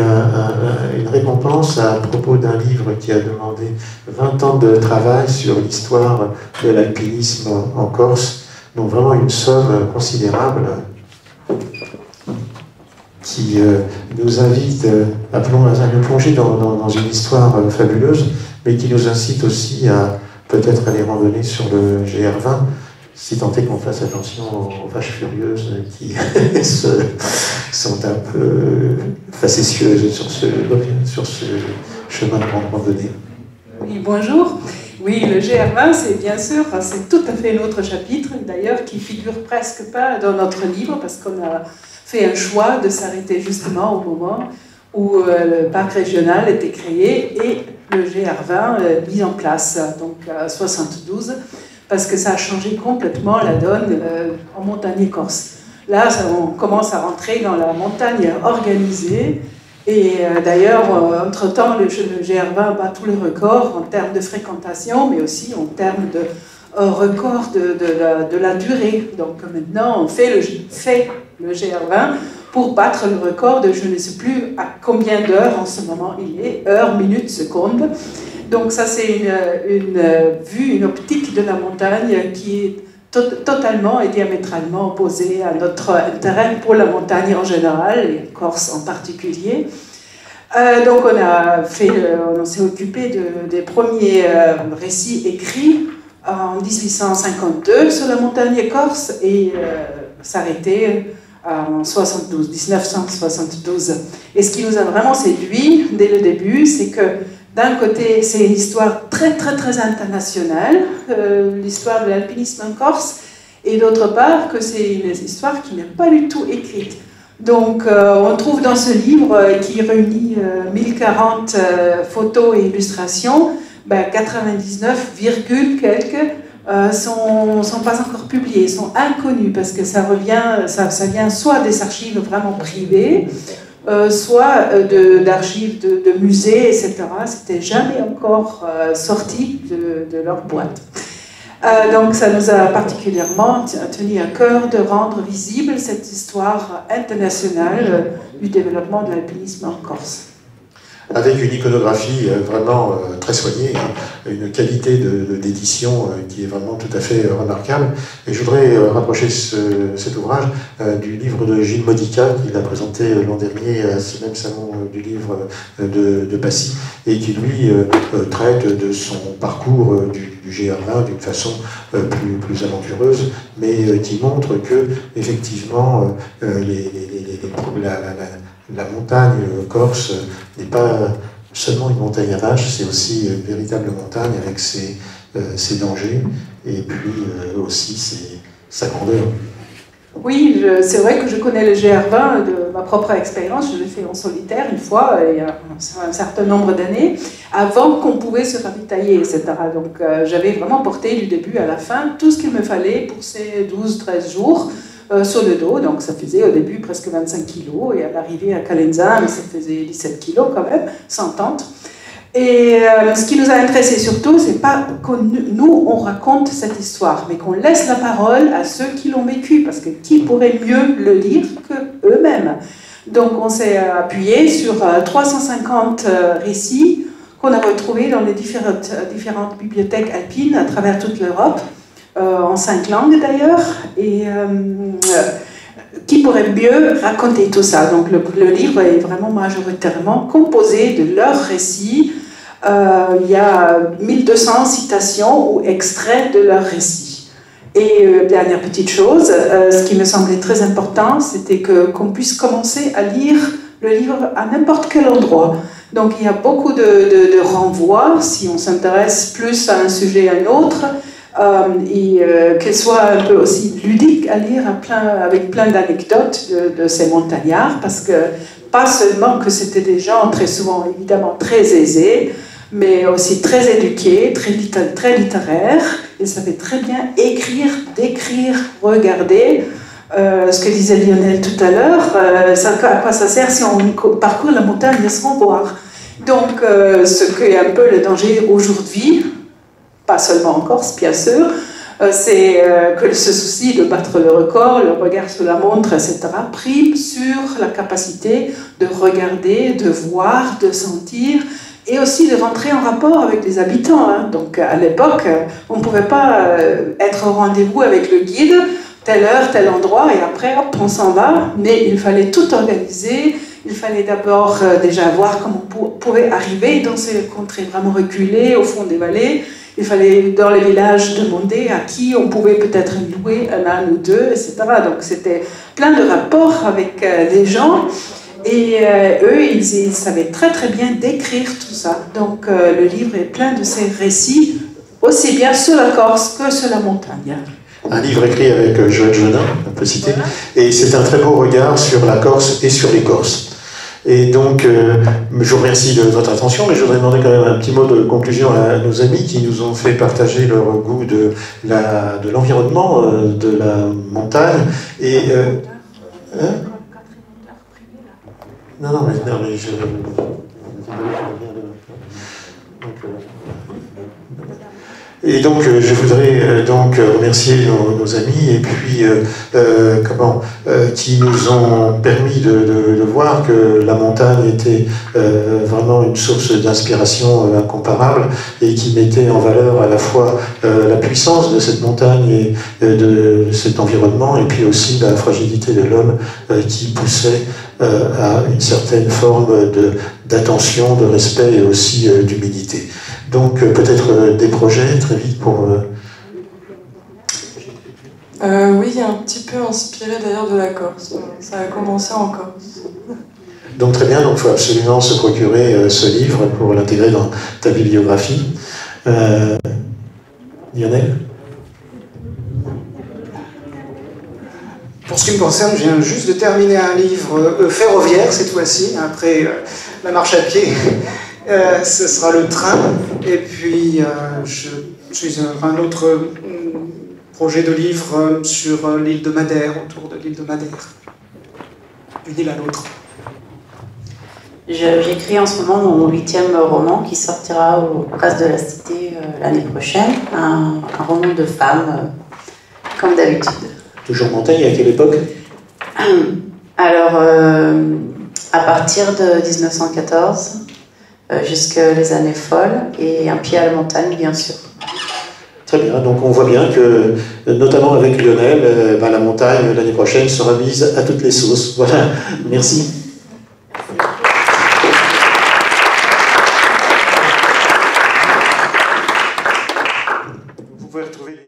une récompense à propos d'un livre qui a demandé 20 ans de travail sur l'histoire de l'alpinisme en Corse, donc vraiment une somme considérable qui nous invite à nous plonger dans une histoire fabuleuse, mais qui nous incite aussi à peut-être aller randonner sur le GR20, si tant est qu'on fasse attention aux vaches furieuses qui sont un peu facétieuses sur ce chemin de grande randonnée. Oui, bonjour. Oui, le GR20, c'est bien sûr, c'est tout à fait un autre chapitre, d'ailleurs, qui figure presque pas dans notre livre, parce qu'on a fait un choix de s'arrêter justement au moment où le parc régional était créé et le GR20 mis en place, donc à 72, parce que ça a changé complètement la donne en montagne corse. Là, on commence à rentrer dans la montagne organisée, et d'ailleurs, entre-temps, le GR20 bat tous les records en termes de fréquentation, mais aussi en termes de record de la durée. Donc maintenant, on fait le GR20 pour battre le record de je ne sais plus à combien d'heures en ce moment il est, heures, minutes, secondes. Donc ça, c'est une vue, une optique de la montagne qui est totalement et diamétralement opposée à notre intérêt pour la montagne en général, et Corse en particulier. Donc on s'est occupé des premiers récits écrits en 1852 sur la montagne corse et s'arrêter en 1972. Et ce qui nous a vraiment séduit dès le début, c'est que d'un côté, c'est une histoire très internationale, l'histoire de l'alpinisme en Corse, et d'autre part que c'est une histoire qui n'est pas du tout écrite. Donc on trouve dans ce livre qui réunit 1040 photos et illustrations, 99, quelques sont pas encore publiés, sont inconnus parce que ça vient soit des archives vraiment privées, soit d'archives de musées, etc. C'était jamais encore sorti de leur boîte. Donc ça nous a particulièrement tenu à cœur de rendre visible cette histoire internationale du développement de l'alpinisme en Corse. Avec une iconographie vraiment très soignée, hein, une qualité d'édition qui est vraiment tout à fait remarquable. Et je voudrais rapprocher cet ouvrage du livre de Gilles Modica, qu'il a présenté l'an dernier à ce même salon du livre de Passy, et qui lui traite de son parcours du GR20 d'une façon plus aventureuse, mais qui montre que effectivement la montagne corse n'est pas seulement une montagne à vaches, c'est aussi une véritable montagne avec ses dangers et puis aussi sa grandeur. Oui, c'est vrai que je connais le GR20 de ma propre expérience, je l'ai fait en solitaire une fois, il y a un certain nombre d'années, avant qu'on pouvait se ravitailler, etc. Donc j'avais vraiment porté du début à la fin tout ce qu'il me fallait pour ces 12-13 jours, sur le dos, donc ça faisait au début presque 25 kilos, et à l'arrivée à Calenza, ça faisait 17 kilos quand même, sans tente. Et ce qui nous a intéressé surtout, c'est pas que nous, on raconte cette histoire, mais qu'on laisse la parole à ceux qui l'ont vécu, parce que qui pourrait mieux le lire qu'eux-mêmes? Donc on s'est appuyé sur 350 récits qu'on a retrouvés dans les différentes bibliothèques alpines à travers toute l'Europe, en 5 langues d'ailleurs, et qui pourrait mieux raconter tout ça. Donc le livre est vraiment majoritairement composé de leurs récits. Il y a 1200 citations ou extraits de leurs récits. Et dernière petite chose, ce qui me semblait très important, c'était qu'on puisse commencer à lire le livre à n'importe quel endroit. Donc il y a beaucoup de renvois, si on s'intéresse plus à un sujet à un autre, et qu'elle soit un peu aussi ludique à lire avec plein d'anecdotes de ces montagnards, parce que pas seulement que c'était des gens très souvent évidemment très aisés, mais aussi très éduqués, très littéraires, ils savaient très bien écrire, décrire, regarder. Ce que disait Lionel tout à l'heure, à quoi ça sert si on parcourt la montagne sans voir? Donc ce qui est un peu le danger aujourd'hui, pas seulement en Corse, bien sûr, c'est que ce souci de battre le record, le regard sur la montre, etc., prime sur la capacité de regarder, de voir, de sentir, et aussi de rentrer en rapport avec les habitants. Hein. Donc à l'époque, on ne pouvait pas être au rendez-vous avec le guide, telle heure, tel endroit, et après, hop, on s'en va, mais il fallait tout organiser. Il fallait d'abord déjà voir comment on pouvait arriver dans ces contrées vraiment reculées, au fond des vallées. Il fallait, dans les villages, demander à qui on pouvait peut-être louer un âne ou deux, etc. Donc c'était plein de rapports avec les gens. Et eux, ils savaient très bien décrire tout ça. Donc le livre est plein de ces récits, aussi bien sur la Corse que sur la montagne. Un livre écrit avec Joël Jonin, on peut citer, et c'est un très beau regard sur la Corse et sur les Corses. Et donc, je vous remercie de votre attention, mais je voudrais demander quand même un petit mot de conclusion à nos amis qui nous ont fait partager leur goût de l'environnement, de la montagne. Et, non, mais je... Et donc, je voudrais donc remercier nos amis et puis qui nous ont permis de voir que la montagne était vraiment une source d'inspiration incomparable et qui mettait en valeur à la fois la puissance de cette montagne et de cet environnement et puis aussi la fragilité de l'homme qui poussait à une certaine forme d'attention, de respect et aussi d'humilité. Donc peut-être des projets très vite pour... Oui, il est un petit peu inspiré d'ailleurs de la Corse. Ça a commencé en Corse. Donc très bien, donc il faut absolument se procurer ce livre pour l'intégrer dans ta bibliographie. Lionel ? Pour ce qui me concerne, je viens juste de terminer un livre ferroviaire cette fois-ci, après la marche à pied. Ce sera le train. Et puis, je suis un autre projet de livre sur l'île de Madère, autour de l'île de Madère. D'une île à l'autre. J'écris en ce moment mon 8e roman qui sortira aux Presses de la Cité l'année prochaine. Un roman de femme, comme d'habitude. Toujours montagne, à quelle époque? Alors, à partir de 1914, jusqu'à les années folles, et un pied à la montagne, bien sûr. Très bien, donc on voit bien que, notamment avec Lionel, la montagne l'année prochaine sera mise à toutes les sauces. Voilà, merci.